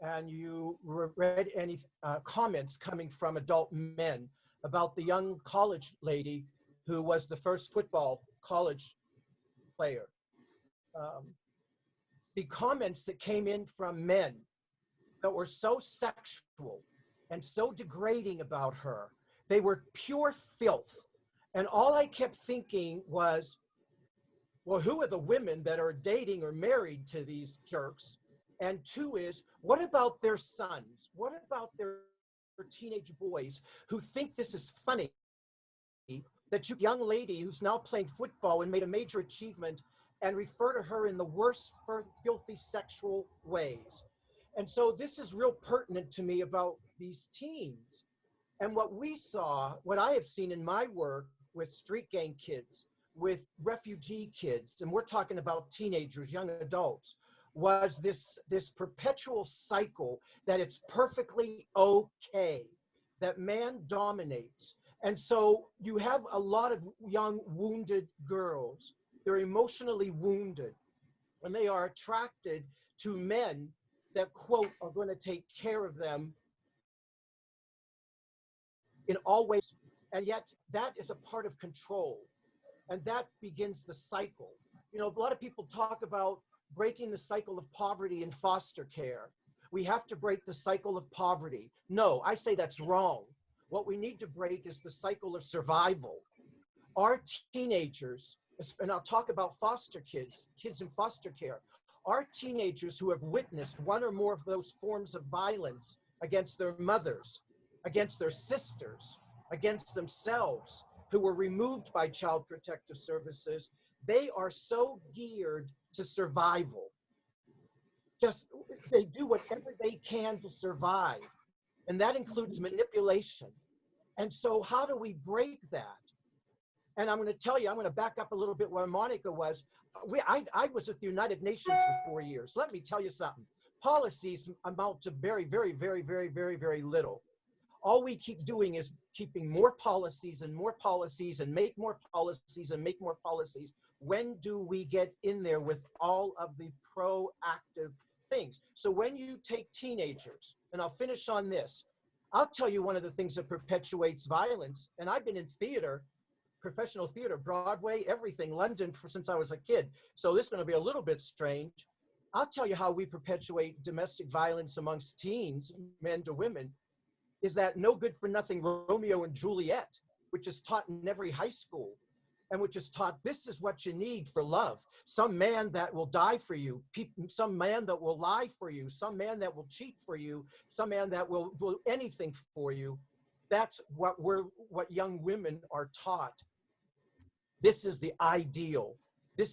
D: and you read any comments coming from adult men about the young college lady who was the first football college player, the comments that came in from men that were so sexual and so degrading about her, they were pure filth. And all I kept thinking was, well, who are the women that are dating or married to these jerks? And two is, what about their sons? What about their teenage boys who think this is funny? That you young lady who's now playing football and made a major achievement and refer to her in the worst, filthy sexual ways. And so this is real pertinent to me about these teens. And what we saw, what I have seen in my work with street gang kids, with refugee kids, and we're talking about teenagers, young adults, was this perpetual cycle that it's perfectly okay, that man dominates. And so you have a lot of young wounded girls. They're emotionally wounded, and they are attracted to men that, quote, are going to take care of them in all ways. And yet that is a part of control. And that begins the cycle. You know, a lot of people talk about breaking the cycle of poverty in foster care. We have to break the cycle of poverty. No, I say that's wrong. What we need to break is the cycle of survival. Our teenagers, and I'll talk about foster kids, kids in foster care, our teenagers who have witnessed one or more of those forms of violence against their mothers, against their sisters, against themselves, who were removed by Child Protective Services, they are so geared to survival. Just, they do whatever they can to survive. And that includes manipulation. And so how do we break that? And I'm going to tell you, I'm going to back up a little bit where Monica was. I was at the United Nations for 4 years. Let me tell you something. Policies amount to very, very, very, very, very, very little. All we keep doing is keeping more policies and more policies and make more policies and make more policies. When do we get in there with all of the proactive things? So when you take teenagers, and I'll finish on this, I'll tell you one of the things that perpetuates violence, and I've been in theater, professional theater, Broadway, everything, London since I was a kid. So this is going to be a little bit strange. I'll tell you how we perpetuate domestic violence amongst teens, men to women, is that no good for nothing Romeo and Juliet, which is taught in every high school, and which is taught, this is what you need for love. Some man that will die for you, some man that will lie for you, some man that will cheat for you, some man that will do anything for you. That's what young women are taught. This is the ideal.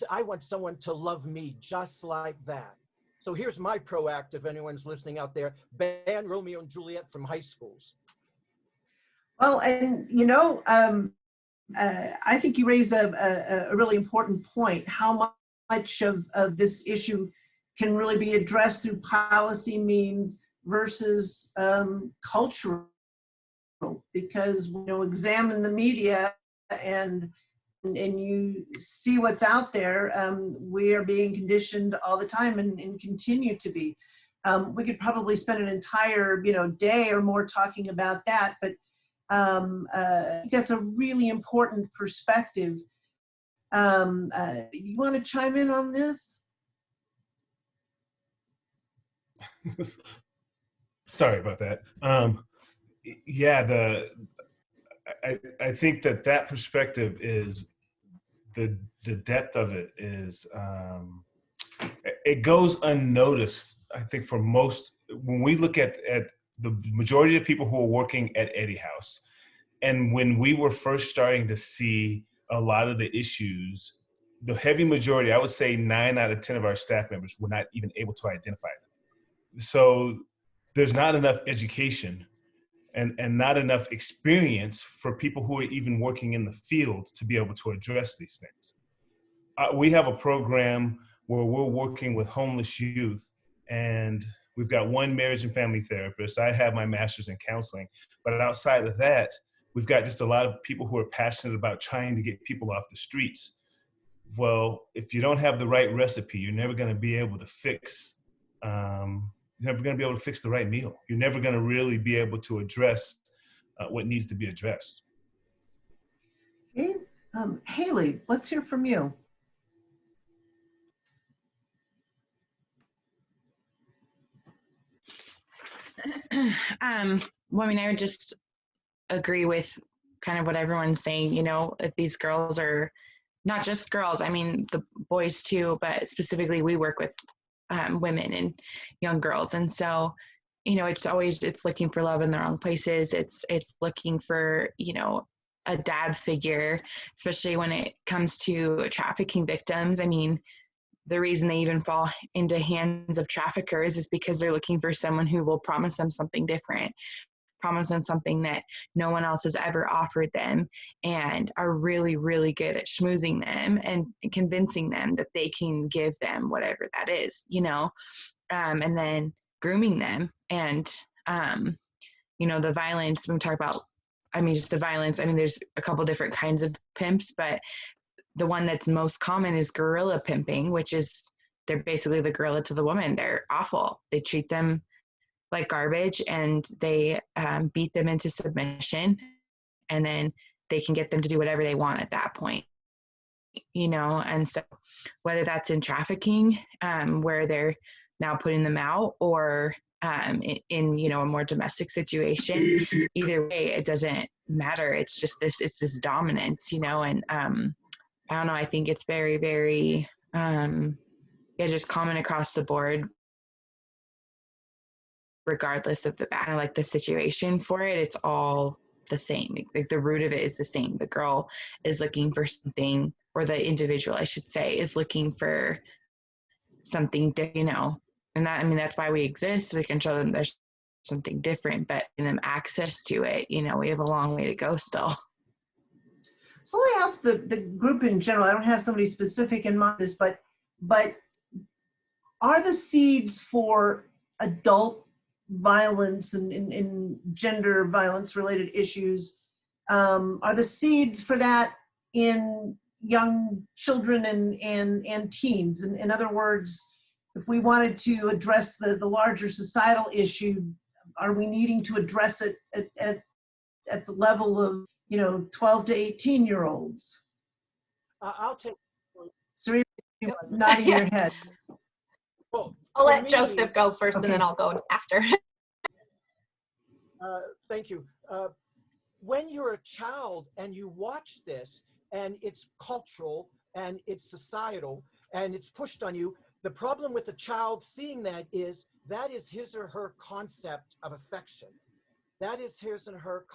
D: I want someone to love me just like that. So here's my proactive, anyone's listening out there, ban Romeo and Juliet from high schools.
A: Well, and you know, I think you raise a really important point, how much of this issue can really be addressed through policy means versus cultural, because, you know, examine the media and you see what's out there. We are being conditioned all the time and continue to be. We could probably spend an entire, day or more talking about that, but that's a really important perspective. You want to chime in on this?
J: Sorry about that. Yeah, I think that perspective is the depth of it is it goes unnoticed. I think for most, when we look at the majority of people who are working at Eddie House, and when we were first starting to see a lot of the issues the heavy majority, I would say 9 out of 10 of our staff members were not even able to identify them. So there's not enough education and not enough experience for people who are even working in the field to be able to address these things. We have a program where we're working with homeless youth, and we've got one marriage and family therapist. I have my master's in counseling, but outside of that, we've got just a lot of people who are passionate about trying to get people off the streets. Well, if you don't have the right recipe, you're never going to be able to fix. You're never going to be able to fix the right meal. You're never going to really be able to address what needs to be addressed.
A: Okay. Haley, let's hear from you.
F: Well, I mean, I would just agree with kind of what everyone's saying. You know, if these girls are not just girls, I mean, the boys too, but specifically we work with women and young girls. And so, you know, it's looking for love in the wrong places. It's looking for, you know, a dad figure, especially when it comes to trafficking victims. I mean, the reason they even fall into hands of traffickers is because they're looking for someone who will promise them something different, promise them something that no one else has ever offered them, and are really, really good at schmoozing them and convincing them that they can give them whatever that is, you know, and then grooming them. And, you know, the violence, when we talk about, I mean, just the violence, I mean, there's a couple different kinds of pimps, but the one that's most common is guerrilla pimping, which is they're basically the gorilla to the woman. They're awful. They treat them like garbage, and they beat them into submission, and then they can get them to do whatever they want at that point, you know. And so whether that's in trafficking, where they're now putting them out, or in you know, a more domestic situation, either way, it doesn't matter. It's just it's this dominance, you know. And I don't know, I think it's very, very just common across the board, regardless of the situation for it. It's all the same. Like the root of it is the same. The girl is looking for something, or the individual, I should say, is looking for something, you know. And that, I mean, that's why we exist. We can show them there's something different, but in them access to it, you know, we have a long way to go still.
A: So let me ask the group in general. I don't have somebody specific in mind, but are the seeds for adult violence and gender violence related issues, are the seeds for that in young children and teens? In other words, if we wanted to address the larger societal issue, are we needing to address it at the level of, you know, 12 to 18-year-olds?
D: I'll take.
A: Serena, nodding your head.
D: Well,
C: I'll let
D: me,
C: Joseph go first,
A: okay,
C: and then I'll go after.
D: Thank you. When you're a child and you watch this, and it's cultural and it's societal and it's pushed on you, the problem with a child seeing that is his or her concept of affection. That is his and her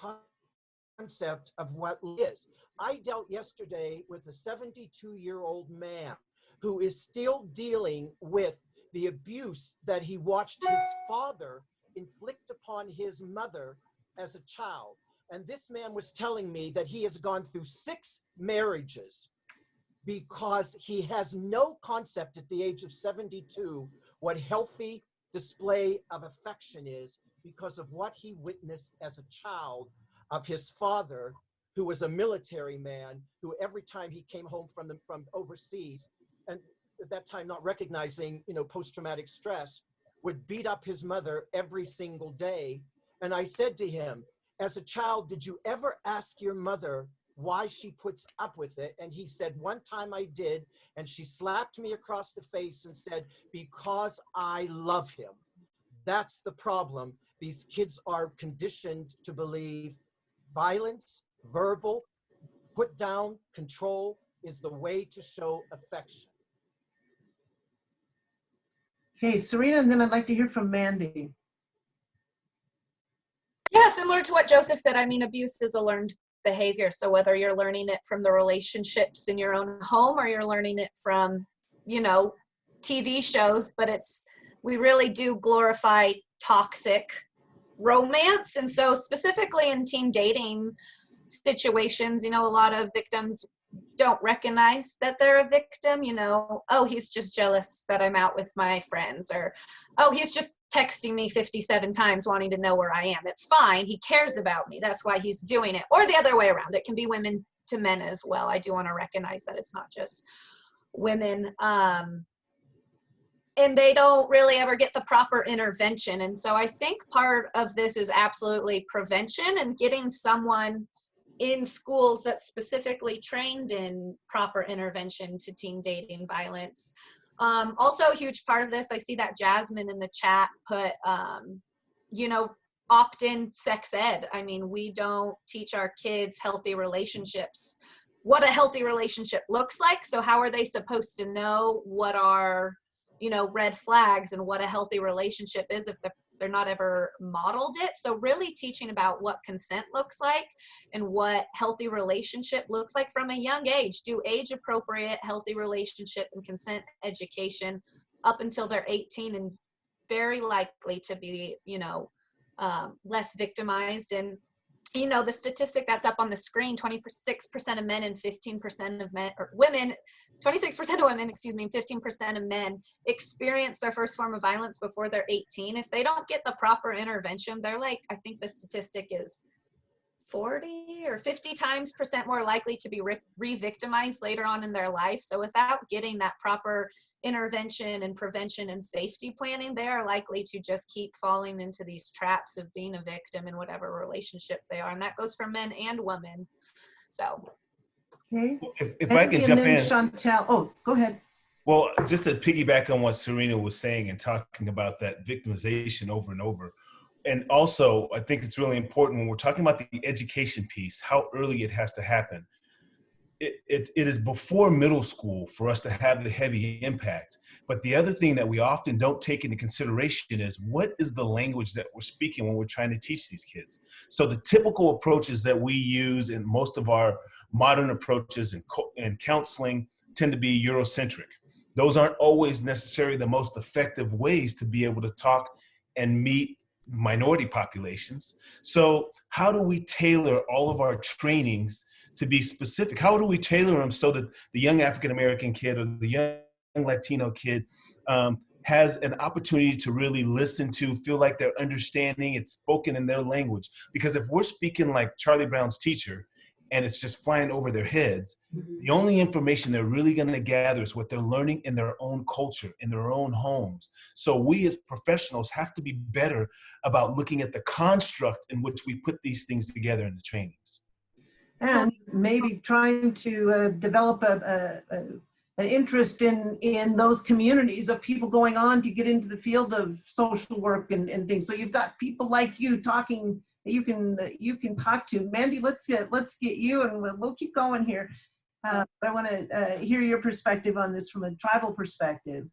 D: concept of what is. I dealt yesterday with a 72-year-old man who is still dealing with the abuse that he watched his father inflict upon his mother as a child. And this man was telling me that he has gone through 6 marriages because he has no concept at the age of 72 what healthy display of affection is, because of what he witnessed as a child of his father, who was a military man, who every time he came home from overseas, and at that time not recognizing, you know, post-traumatic stress, would beat up his mother every single day. And I said to him, as a child, did you ever ask your mother why she puts up with it? And he said, one time I did, and she slapped me across the face and said, because I love him. That's the problem. These kids are conditioned to believe violence, verbal, put down, control is the way to show affection.
A: Okay, Serena, and then I'd like to hear from Mandy.
C: Yeah, similar to what Joseph said, I mean, abuse is a learned behavior. So whether you're learning it from the relationships in your own home or you're learning it from, you know, TV shows, but we really do glorify toxic romance. And so specifically in teen dating situations, you know, a lot of victims don't recognize that they're a victim. You know, oh, he's just jealous that I'm out with my friends, or oh, he's just texting me 57 times wanting to know where I am. It's fine, he cares about me, that's why he's doing it. Or the other way around, it can be women to men as well. I do want to recognize that it's not just women. And they don't really ever get the proper intervention. And so I think part of this is absolutely prevention and getting someone in schools that's specifically trained in proper intervention to teen dating violence. Also a huge part of this, I see that Jasmine in the chat put, you know, opt-in sex ed. I mean, we don't teach our kids healthy relationships, what a healthy relationship looks like. So how are they supposed to know what are, you know, red flags and what a healthy relationship is if they're not ever modeled it? So really teaching about what consent looks like and what healthy relationship looks like from a young age. Do age appropriate healthy relationship and consent education up until they're 18 and very likely to be, you know, less victimized. And you know, the statistic that's up on the screen, 26% of men and 15% of men, or women, 26% of women, excuse me, 15% of men experience their first form of violence before they're 18. If they don't get the proper intervention, they're like, I think the statistic is 40 or 50 times percent more likely to be re-victimized later on in their life. So without getting that proper intervention and prevention and safety planning, they are likely to just keep falling into these traps of being a victim in whatever relationship they are. And that goes for men and women. So.
A: Okay.
J: If I can jump in.
A: Chantel, oh, go ahead.
J: Well, just to piggyback on what Serena was saying and talking about that victimization over and over. And also, I think it's really important when we're talking about the education piece, how early it has to happen. It is before middle school for us to have the heavy impact. But the other thing that we often don't take into consideration is what is the language that we're speaking when we're trying to teach these kids. So the typical approaches that we use in most of our modern approaches in counseling tend to be Eurocentric. Those aren't always necessarily the most effective ways to be able to talk and meet minority populations. So how do we tailor all of our trainings to be specific? How do we tailor them so that the young African-American kid or the young Latino kid has an opportunity to really listen to, feel like they're understanding, it's spoken in their language? Because if we're speaking like Charlie Brown's teacher and it's just flying over their heads, the only information they're really going to gather is what they're learning in their own culture, in their own homes. So we as professionals have to be better about looking at the construct in which we put these things together in the trainings.
A: And maybe trying to develop an interest in those communities of people going on to get into the field of social work and things. So you've got people like you talking, you can talk to. Mandy, let's get you, and we'll keep going here. But I want to hear your perspective on this from a tribal perspective.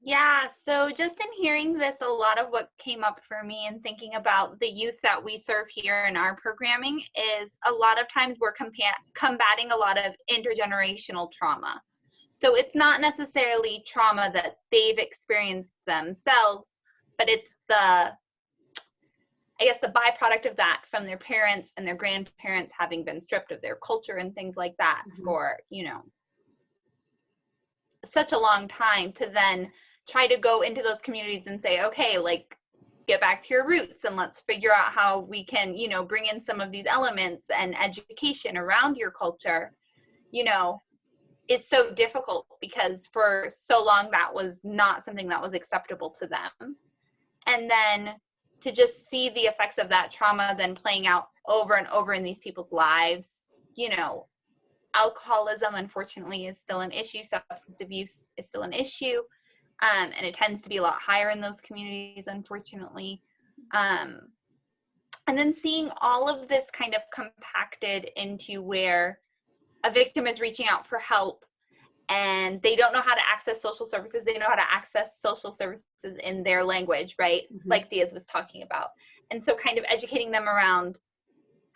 I: Yeah, so just in hearing this, a lot of what came up for me and thinking about the youth that we serve here in our programming is a lot of times we're combating a lot of intergenerational trauma. So it's not necessarily trauma that they've experienced themselves, but it's the byproduct of that from their parents and their grandparents having been stripped of their culture and things like that for, you know, such a long time, to then try to go into those communities and say, okay, like, get back to your roots and let's figure out how we can, you know, bring in some of these elements and education around your culture, you know, is so difficult because for so long that was not something that was acceptable to them. And then to just see the effects of that trauma then playing out over and over in these people's lives, you know, alcoholism, unfortunately, is still an issue. Substance abuse is still an issue. And it tends to be a lot higher in those communities, unfortunately. And then seeing all of this kind of compacted into where a victim is reaching out for help and they don't know how to access social services. They know how to access social services in their language, right? Like Diaz was talking about. And so kind of educating them around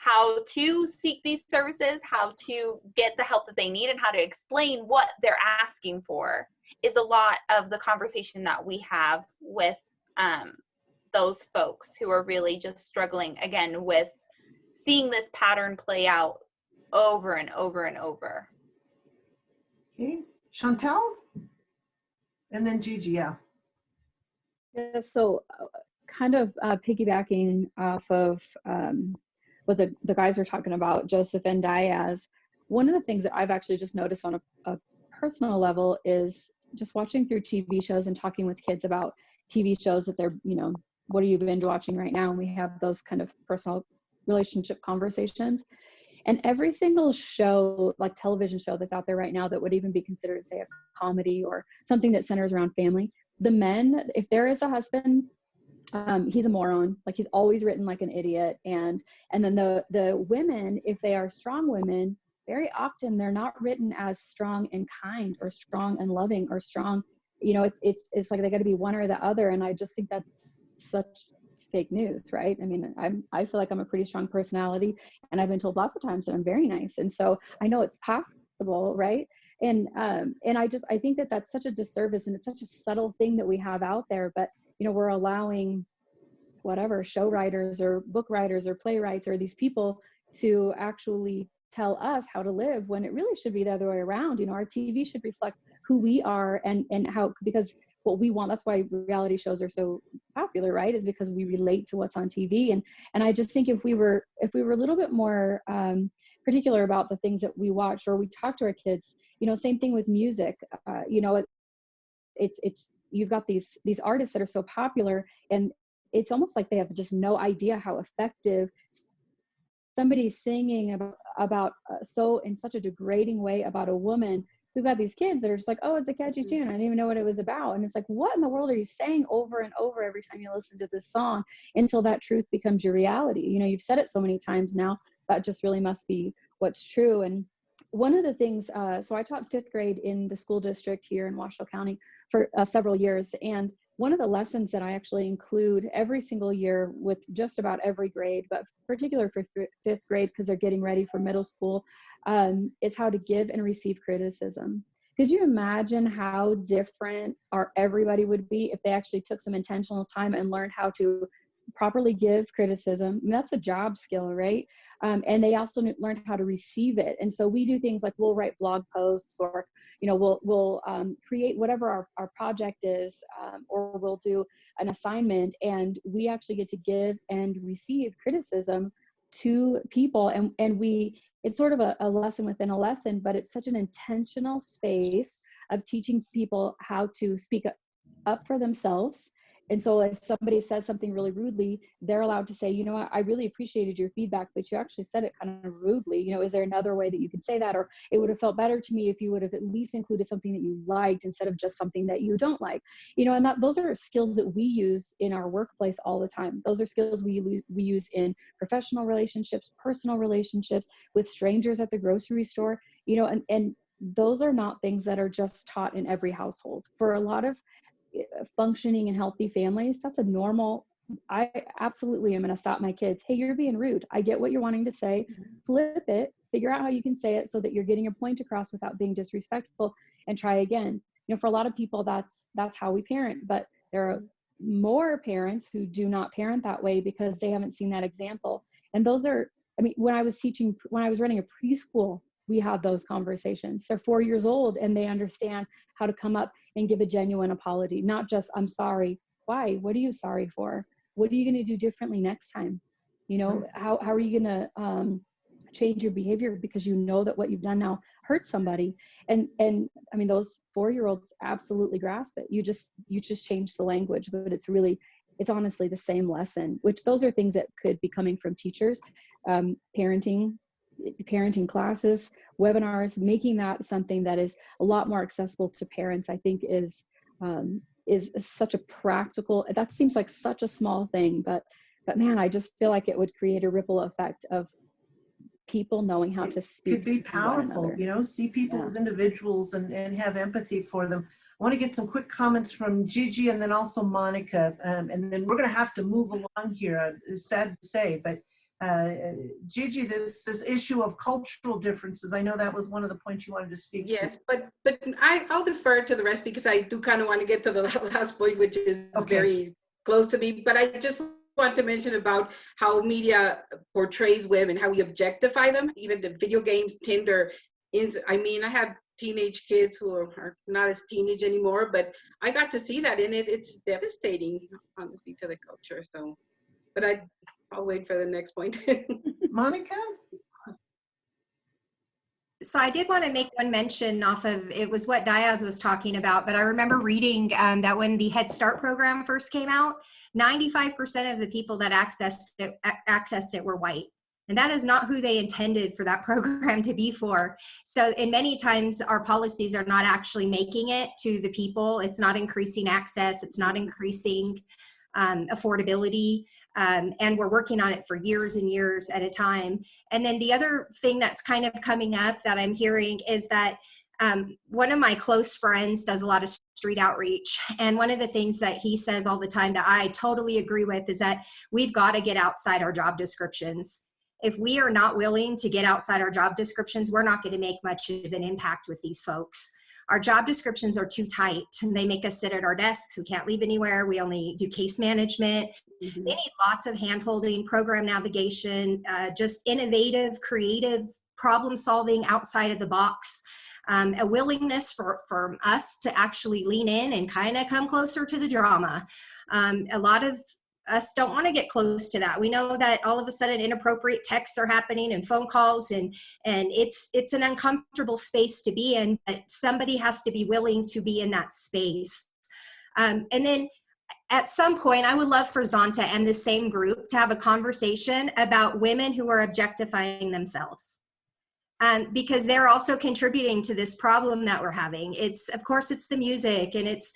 I: how to seek these services, how to get the help that they need, and how to explain what they're asking for is a lot of the conversation that we have with those folks who are really just struggling, again, with seeing this pattern play out over and over and over.
A: Okay, Chantel? And then Gigi, yeah.
K: Yeah, so kind of piggybacking off of what the guys are talking about, Joseph and Diaz, one of the things that I've actually just noticed on a personal level is just watching through TV shows and talking with kids about TV shows that they're, you know, what are you binge watching right now? And we have those kind of personal relationship conversations. And every single show, like television show that's out there right now that would even be considered, say, a comedy or something that centers around family, the men, if there is a husband, he's a moron. Like, he's always written like an idiot. And then the women, if they are strong women, very often they're not written as strong and kind or strong and loving or strong. You know, it's like they got to be one or the other. And I just think that's such fake news, right? I mean, I feel like I'm a pretty strong personality, and I've been told lots of times that I'm very nice, and so I know it's possible, right? And I think that that's such a disservice, and it's such a subtle thing that we have out there. But you know, we're allowing whatever show writers or book writers or playwrights or these people to actually tell us how to live, when it really should be the other way around. You know, our TV should reflect who we are and how, because what we want, that's why reality shows are so popular, right? Is because we relate to what's on TV. And I just think if we were a little bit more particular about the things that we watch or we talk to our kids, you know, same thing with music. You know, it's you've got these artists that are so popular, and it's almost like they have just no idea how effective somebody's singing about so in such a degrading way about a woman. We've got these kids that are just like, oh, it's a catchy tune. I didn't even know what it was about. And it's like, what in the world are you saying over and over every time you listen to this song, until that truth becomes your reality? You know, you've said it so many times now, that just really must be what's true. And one of the things, so I taught 5th grade in the school district here in Washoe County for several years. And one of the lessons that I actually include every single year with just about every grade, but particular for 5th grade, because they're getting ready for middle school, is how to give and receive criticism. Could you imagine how different everybody would be if they actually took some intentional time and learned how to properly give criticism? I mean, that's a job skill, right? And they also learned how to receive it. And so we do things like we'll write blog posts, or you know, we'll create whatever our project is, or we'll do an assignment, and we actually get to give and receive criticism to people. And it's sort of a lesson within a lesson, but it's such an intentional space of teaching people how to speak up for themselves. And so if somebody says something really rudely, they're allowed to say, you know what, I really appreciated your feedback, but you actually said it kind of rudely. You know, is there another way that you could say that? Or it would have felt better to me if you would have at least included something that you liked instead of just something that you don't like. You know, and those are skills that we use in our workplace all the time. Those are skills we use in professional relationships, personal relationships, with strangers at the grocery store, you know, and those are not things that are just taught in every household. For a lot of functioning and healthy families, that's a normal. I absolutely am going to stop my kids. Hey, you're being rude. I get what you're wanting to say. Flip it, figure out how you can say it so that you're getting your point across without being disrespectful, and try again. You know, for a lot of people, that's how we parent, but there are more parents who do not parent that way because they haven't seen that example. And those are, I mean, when I was running a preschool, we had those conversations. They're 4 years old and they understand how to come up and give a genuine apology, not just, I'm sorry. Why? What are you sorry for? What are you going to do differently next time? You know, how are you going to change your behavior because you know that what you've done now hurts somebody? And I mean, those 4-year-olds absolutely grasp it. You just change the language, but it's honestly the same lesson, which those are things that could be coming from teachers, parenting classes, webinars, making that something that is a lot more accessible to parents, I think is such a practical, that seems like such a small thing, but man, I just feel like it would create a ripple effect of people knowing how to speak.
A: Could be powerful, you know, see people as individuals and have empathy for them. I want to get some quick comments from Gigi and then also Monica, and then we're going to have to move along here. It's sad to say, but Gigi, this issue of cultural differences, I know that was one of the points you wanted to speak to.
H: Yes, but I'll defer to the rest because I do kind of want to get to the last point, which is very close to me. But I just want to mention about how media portrays women, how we objectify them, even the video games, Tinder. I mean, I had teenage kids who are not as teenage anymore, but I got to see that, and it's devastating, honestly, to the culture. So, but I'll wait for the next point.
A: Monica?
B: So I did want to make one mention off of, it was what Diaz was talking about, but I remember reading that when the Head Start program first came out, 95% of the people that accessed it were white. And that is not who they intended for that program to be for. So, and many times our policies are not actually making it to the people. It's not increasing access. It's not increasing affordability. And we're working on it for years and years at a time. And then the other thing that's kind of coming up that I'm hearing is that one of my close friends does a lot of street outreach. And one of the things that he says all the time that I totally agree with is that we've got to get outside our job descriptions. If we are not willing to get outside our job descriptions, we're not going to make much of an impact with these folks. Our job descriptions are too tight and they make us sit at our desks. We can't leave anywhere. We only do case management. Mm-hmm. They need lots of hand-holding, program navigation, just innovative, creative problem solving outside of the box, a willingness for us to actually lean in and kind of come closer to the drama. A lot of us don't want to get close to that. We know that all of a sudden inappropriate texts are happening and phone calls, and it's an uncomfortable space to be in, but somebody has to be willing to be in that space. And then at some point, I would love for Zonta and the same group to have a conversation about women who are objectifying themselves. Because they're also contributing to this problem that we're having. Of course, it's the music and it's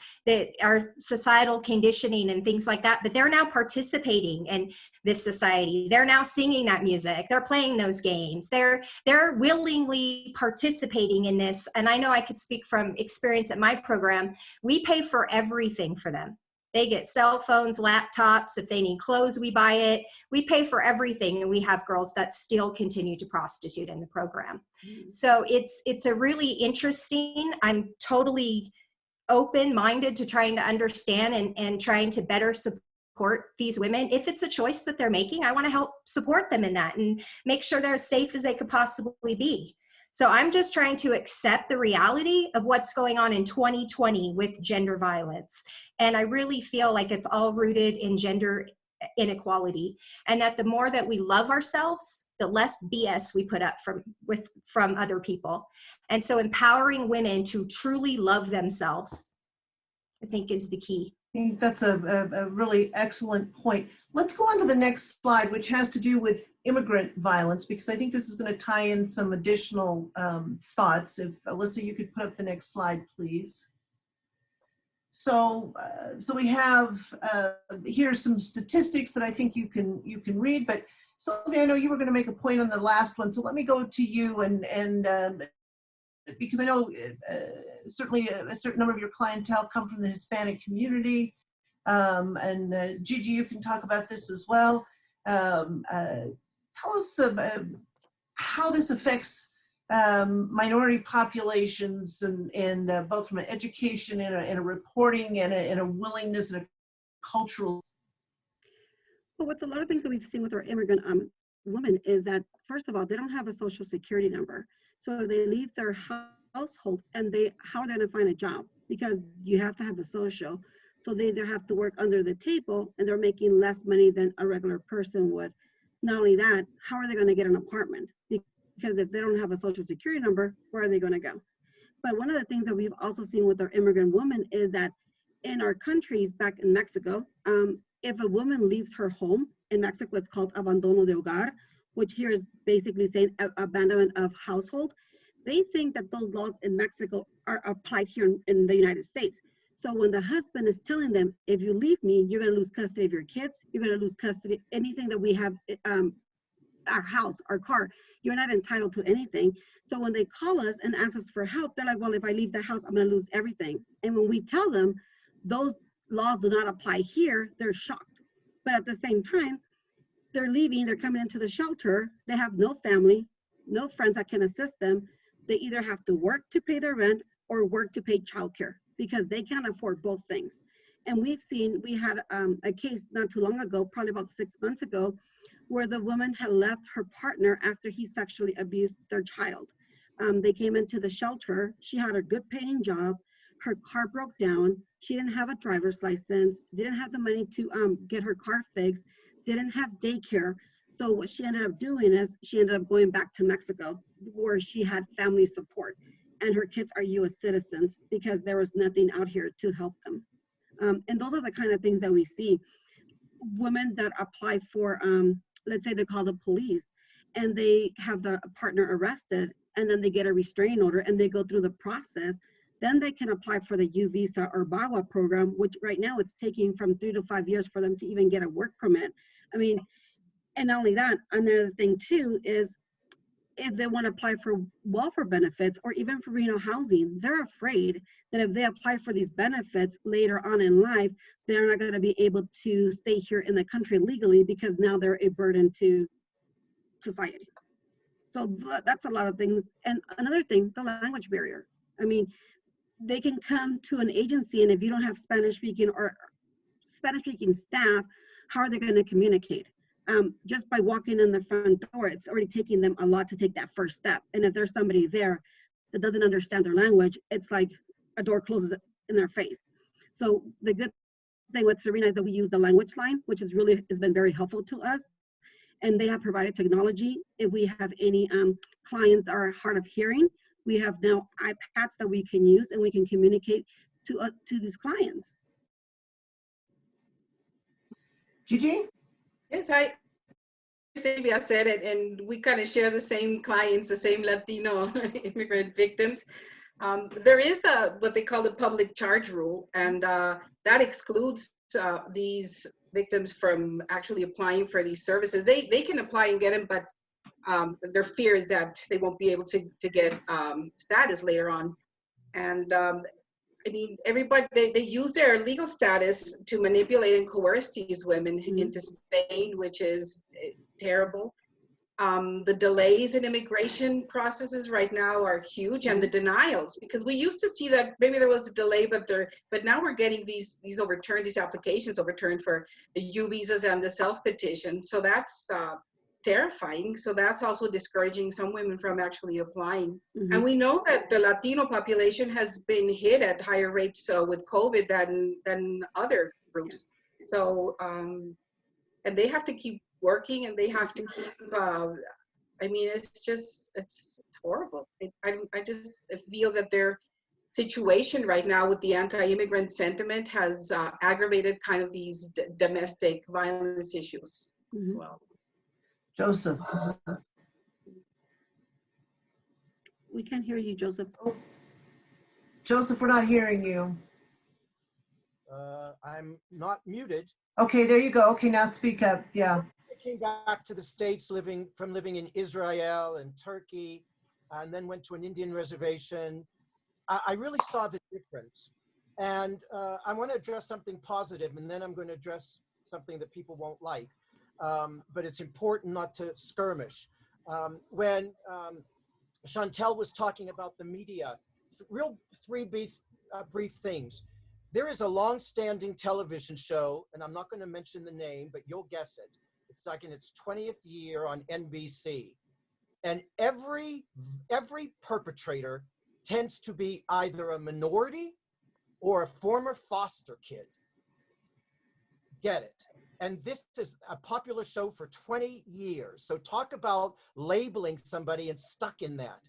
B: our societal conditioning and things like that, but they're now participating in this society. They're now singing that music. They're playing those games. They're willingly participating in this. And I know I could speak from experience at my program. We pay for everything for them. They get cell phones, laptops. If they need clothes, we buy it. We pay for everything, and we have girls that still continue to prostitute in the program. Mm-hmm. So it's a really interesting, I'm totally open-minded to trying to understand and trying to better support these women. If it's a choice that they're making, I want to help support them in that and make sure they're as safe as they could possibly be. So I'm just trying to accept the reality of what's going on in 2020 with gender violence. And I really feel like it's all rooted in gender inequality. And that the more that we love ourselves, the less BS we put up from other people. And so empowering women to truly love themselves, I think, is the key.
A: I think that's a really excellent point. Let's go on to the next slide, which has to do with immigrant violence, because I think this is going to tie in some additional thoughts. If Alyssa, you could put up the next slide, please. So we have here's some statistics that I think you can read. But Sylvia, I know you were going to make a point on the last one, so let me go to you and because I know certainly a certain number of your clientele come from the Hispanic community. And Gigi, you can talk about this as well. Tell us how this affects minority populations and both from an education and a reporting and a willingness and a cultural.
E: Well, with a lot of things that we've seen with our immigrant women is that, first of all, they don't have a social security number. So they leave their household and how are they going to find a job? Because you have to have a social. So they either have to work under the table and they're making less money than a regular person would. Not only that, how are they going to get an apartment? Because if they don't have a social security number, where are they going to go? But one of the things that we've also seen with our immigrant women is that in our countries, back in Mexico, if a woman leaves her home, in Mexico it's called abandono de hogar, which here is basically saying abandonment of household. They think that those laws in Mexico are applied here in the United States. So when the husband is telling them, if you leave me, you're going to lose custody of your kids, you're going to lose custody, anything that we have, our house, our car, you're not entitled to anything. So when they call us and ask us for help, they're like, well, if I leave the house, I'm going to lose everything. And when we tell them those laws do not apply here, they're shocked. But at the same time, they're leaving, they're coming into the shelter, they have no family, no friends that can assist them. They either have to work to pay their rent or work to pay childcare because they can't afford both things. And we had a case not too long ago, probably about 6 months ago, where the woman had left her partner after he sexually abused their child. They came into the shelter. She had a good paying job. Her car broke down. She didn't have a driver's license, didn't have the money to get her car fixed, didn't have daycare. So what she ended up doing is she ended up going back to Mexico where she had family support. And her kids are US citizens because there was nothing out here to help them. And those are the kind of things that we see. Women that apply for, let's say they call the police and they have the partner arrested and then they get a restraining order and they go through the process, then they can apply for the U visa or BAWA program, which right now it's taking from 3 to 5 years for them to even get a work permit. I mean, and not only that, another thing too is if they want to apply for welfare benefits or even for Reno housing, they're afraid that if they apply for these benefits later on in life, they're not going to be able to stay here in the country legally because now they're a burden to society. So that's a lot of things. And another thing, the language barrier. I mean, they can come to an agency and if you don't have Spanish speaking or Spanish speaking staff, how are they going to communicate? Just by walking in the front door, it's already taking them a lot to take that first step. And if there's somebody there that doesn't understand their language, it's like a door closes in their face. So the good thing with Serena is that we use the language line, which has been very helpful to us. And they have provided technology. If we have any clients that are hard of hearing, we have now iPads that we can use and we can communicate to these clients.
A: Gigi?
H: Yes, Silvia said it, and we kind of share the same clients, the same Latino immigrant victims. There is what they call the public charge rule, and that excludes these victims from actually applying for these services. They can apply and get them, but their fear is that they won't be able to get status later on. And I mean, everybody, they use their legal status to manipulate and coerce these women into staying, which is terrible. The delays in immigration processes right now are huge, and the denials, because we used to see that maybe there was a delay, but now we're getting these overturned, these applications overturned for the U visas and the self-petition. So that's terrifying. So that's also discouraging some women from actually applying. And we know that the Latino population has been hit at higher rates with COVID than other groups. So, and they have to keep working and they have to keep, I mean, it's horrible. I just feel that their situation right now with the anti-immigrant sentiment has aggravated kind of these domestic violence issues as well.
A: Joseph.
E: We can't hear you, Joseph.
A: Oh. Joseph, we're not hearing you.
D: I'm not muted.
A: Okay, there you go. Okay, now speak up. Yeah.
D: I came back to the States living in Israel and Turkey, and then went to an Indian reservation. I really saw the difference. And I want to address something positive, and then I'm going to address something that people won't like. But it's important not to skirmish. When Chantel was talking about the media, three brief things. There is a long-standing television show, and I'm not going to mention the name, but you'll guess it. It's like in its 20th year on NBC. And every perpetrator tends to be either a minority or a former foster kid. Get it? And this is a popular show for 20 years. So talk about labeling somebody and stuck in that.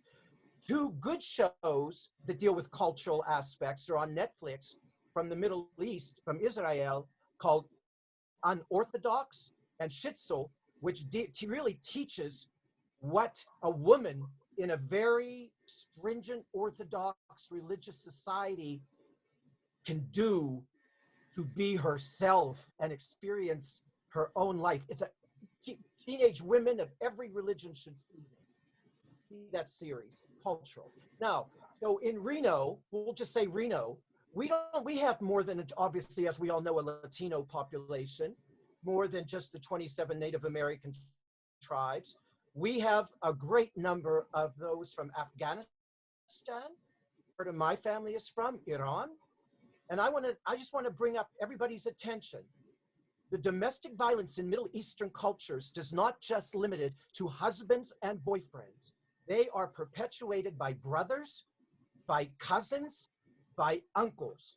D: Two good shows that deal with cultural aspects are on Netflix from the Middle East, from Israel, called Unorthodox and Shitzel, which really teaches what a woman in a very stringent Orthodox religious society can do to be herself and experience her own life. It's a teenage women of every religion should see that series, cultural. Now, so in Reno, we'll just say Reno, we have more than, obviously, as we all know, a Latino population. more than just the 27 Native American tribes. We have a great number of those from Afghanistan, where my family is from, Iran. And I just want to bring up everybody's attention. The domestic violence in Middle Eastern cultures does not just limit to husbands and boyfriends. They are perpetuated by brothers, by cousins, by uncles.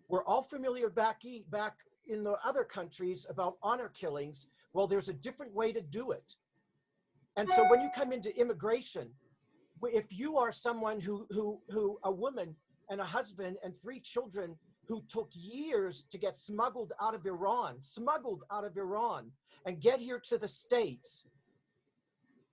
D: We're all familiar back in the other countries about honor killings. Well, there's a different way to do it. And so when you come into immigration, if you are someone who a woman and a husband and 3 children who took years to get smuggled out of Iran, and get here to the States,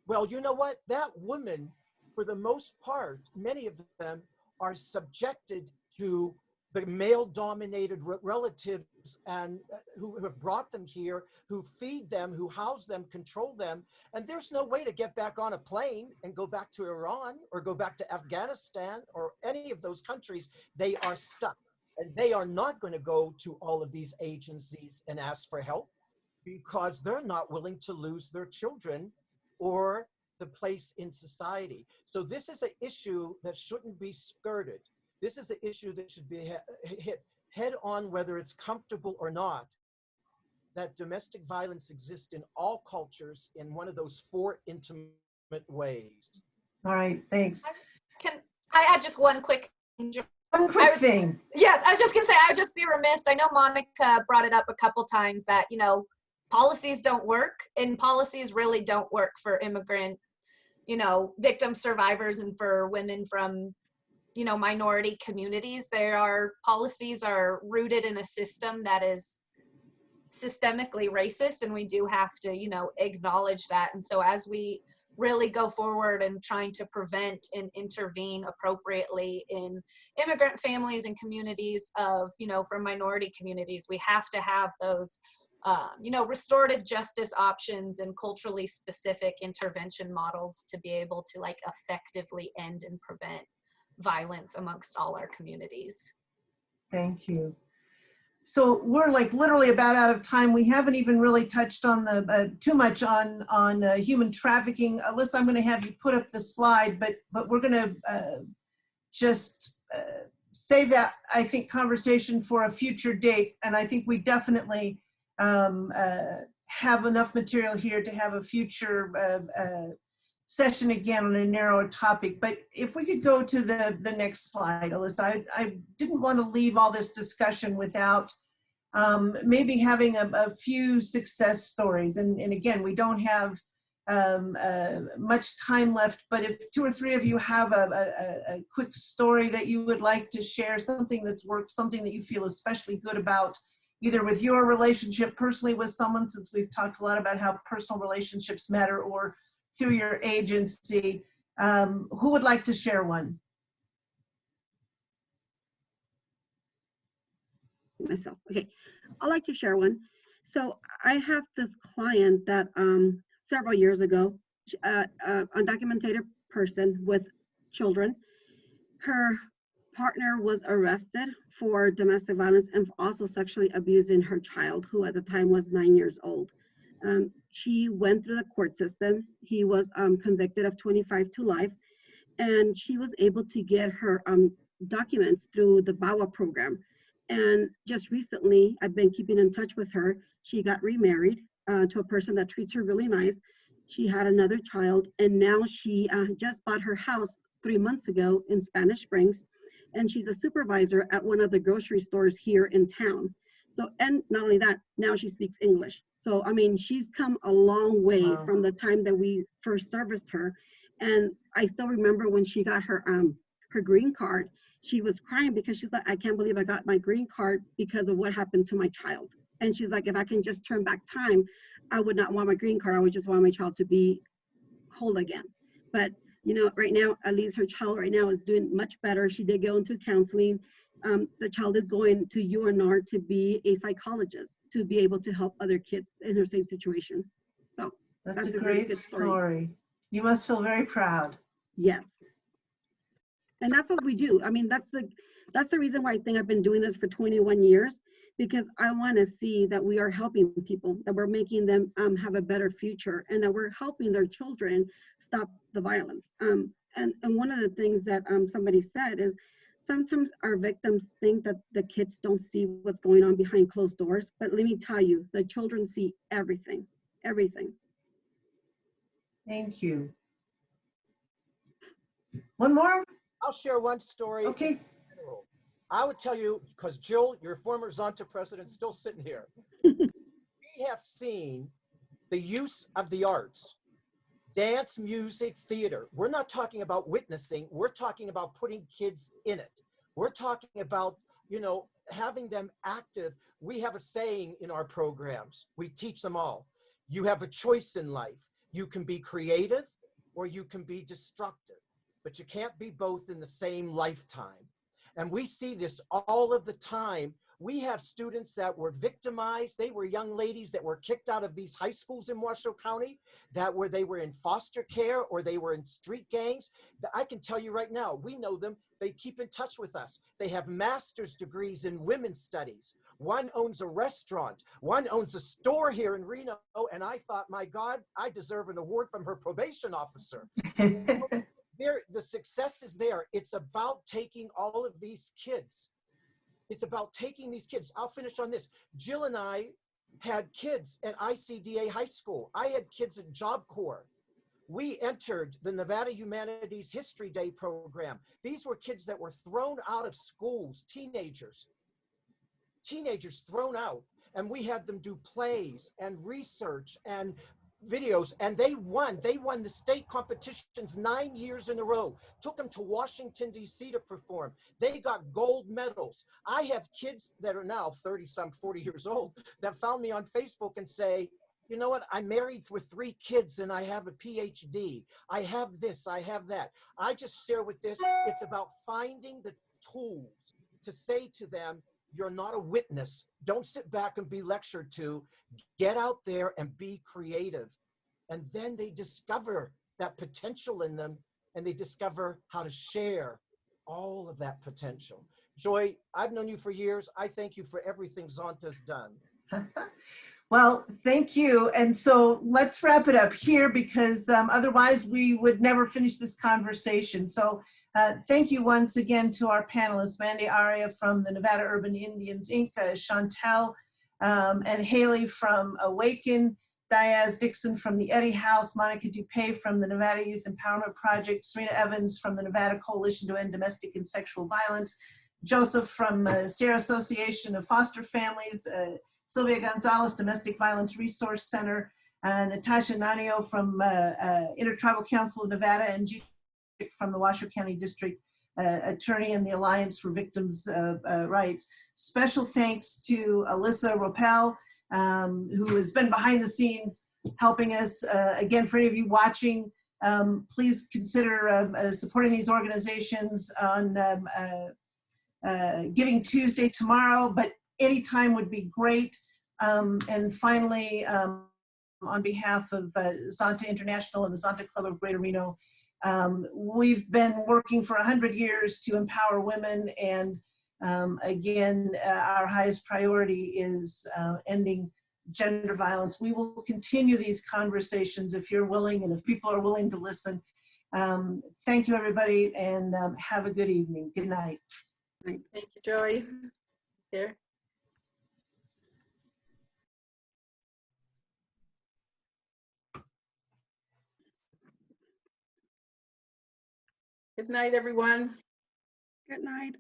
D: well, you know what? That woman, for the most part, many of them are subjected to the male-dominated relatives and who have brought them here, who feed them, who house them, control them, and there's no way to get back on a plane and go back to Iran or go back to Afghanistan or any of those countries. They are stuck, and they are not going to go to all of these agencies and ask for help because they're not willing to lose their children or the place in society. So this is an issue that shouldn't be skirted. This is an issue that should be hit head on, whether it's comfortable or not, that domestic violence exists in all cultures in one of those 4 intimate ways.
A: All right, thanks.
C: I add just one quick
A: thing?
C: Yes, I was just gonna say, I would just be remiss. I know Monica brought it up a couple times that, policies don't work, and policies really don't work for immigrant, victim survivors and for women from minority communities. Policies are rooted in a system that is systemically racist, and we do have to, acknowledge that. And so as we really go forward and trying to prevent and intervene appropriately in immigrant families and communities of, from minority communities, we have to have those, restorative justice options and culturally specific intervention models to be able to effectively end and prevent violence amongst all our communities.
A: Thank you. So we're literally about out of time. We haven't even really touched on the too much on human trafficking. Alyssa, I'm going to have you put up the slide, but we're going to just save that, I think, conversation for a future date. And I think we definitely have enough material here to have a future session again on a narrower topic. But if we could go to the next slide, Alyssa. I didn't want to leave all this discussion without maybe having a few success stories. And again, we don't have much time left, but if 2 or 3 of you have a quick story that you would like to share, something that's worked, something that you feel especially good about, either with your relationship personally with someone, since we've talked a lot about how personal relationships matter, or through your agency, who would like to share one?
E: Myself. Okay, I'd like to share one. So I have this client that several years ago, undocumented person with children, her partner was arrested for domestic violence and also sexually abusing her child, who at the time was 9 years old. She went through the court system. He was convicted of 25 to life, and she was able to get her documents through the BAWA program. And just recently, I've been keeping in touch with her. She got remarried to a person that treats her really nice. She had another child, and now she just bought her house 3 months ago in Spanish Springs, and she's a supervisor at one of the grocery stores here in town. So, and not only that, now she speaks English. So, I mean, she's come a long way from the time that we first serviced her. And I still remember when she got her green card, she was crying because she's like, I can't believe I got my green card because of what happened to my child. And she's like, if I can just turn back time, I would not want my green card. I would just want my child to be whole again. But, you know, right now, at least her child right now is doing much better. She did go into counseling. The child is going to UNR to be a psychologist, to be able to help other kids in her same situation. So
A: that's a great good story. You must feel very proud.
E: Yes. And that's what we do. I mean, that's the reason why I think I've been doing this for 21 years, because I want to see that we are helping people, that we're making them have a better future, and that we're helping their children stop the violence. And one of the things that somebody said is sometimes our victims think that the kids don't see what's going on behind closed doors, but let me tell you, the children see everything, everything.
A: Thank you. One more?
D: I'll share one story.
A: Okay.
D: I would tell you, because Jill, your former Zonta president, still sitting here. We have seen the use of the arts, dance, music, theater. We're not talking about witnessing. We're talking about putting kids in it. We're talking about, you know, having them active. We have a saying in our programs. We teach them all. You have a choice in life. You can be creative or you can be destructive, but you can't be both in the same lifetime. And we see this all of the time. We have students that were victimized. They were young ladies that were kicked out of these high schools in Washoe County, that they were in foster care or they were in street gangs. I can tell you right now, we know them. They keep in touch with us. They have master's degrees in women's studies. One owns a restaurant. One owns a store here in Reno. And I thought, my God, I deserve an award from her probation officer. The success is there. It's about taking all of these kids. It's about taking these kids. I'll finish on this. Jill and I had kids at ICDA High School. I had kids at Job Corps. We entered the Nevada Humanities History Day program. These were kids that were thrown out of schools, teenagers thrown out. And we had them do plays and research and videos, and they won the state competitions 9 years in a row, took them to Washington, D.C. to perform. They got gold medals. I have kids that are now 30 some 40 years old that found me on Facebook and say, you know what, I'm married with 3 kids and I have a PhD. I have this, I have that. I just share with this, it's about finding the tools to say to them, you're not a witness. Don't sit back and be lectured to. Get out there and be creative. And then they discover that potential in them and they discover how to share all of that potential. Joy, I've known you for years. I thank you for everything Zonta's done.
A: Well, thank you. And so let's wrap it up here because otherwise we would never finish this conversation. So thank you once again to our panelists, Mandy Aria from the Nevada Urban Indians, Inc., Chantel and Haley from Awaken, Diaz Dixon from the Eddie House, Monica Dupay from the Nevada Youth Empowerment Project, Serena Evans from the Nevada Coalition to End Domestic and Sexual Violence, Joseph from Sierra Association of Foster Families, Sylvia Gonzalez, Domestic Violence Resource Center, Natasha Nanio from Intertribal Council of Nevada, and G from the Washoe County District Attorney and the Alliance for Victims' Rights. Special thanks to Alyssa Ropel, who has been behind the scenes helping us. Again, for any of you watching, please consider supporting these organizations on Giving Tuesday tomorrow, but any time would be great. And finally, on behalf of Zonta International and the Zonta Club of Greater Reno, we've been working for 100 years to empower women, and again, our highest priority is ending gender violence. We will continue these conversations if you're willing and if people are willing to listen. Thank you, everybody, and have a good evening. Good night.
H: Thank you, Joy. Here. Good night, everyone.
E: Good night.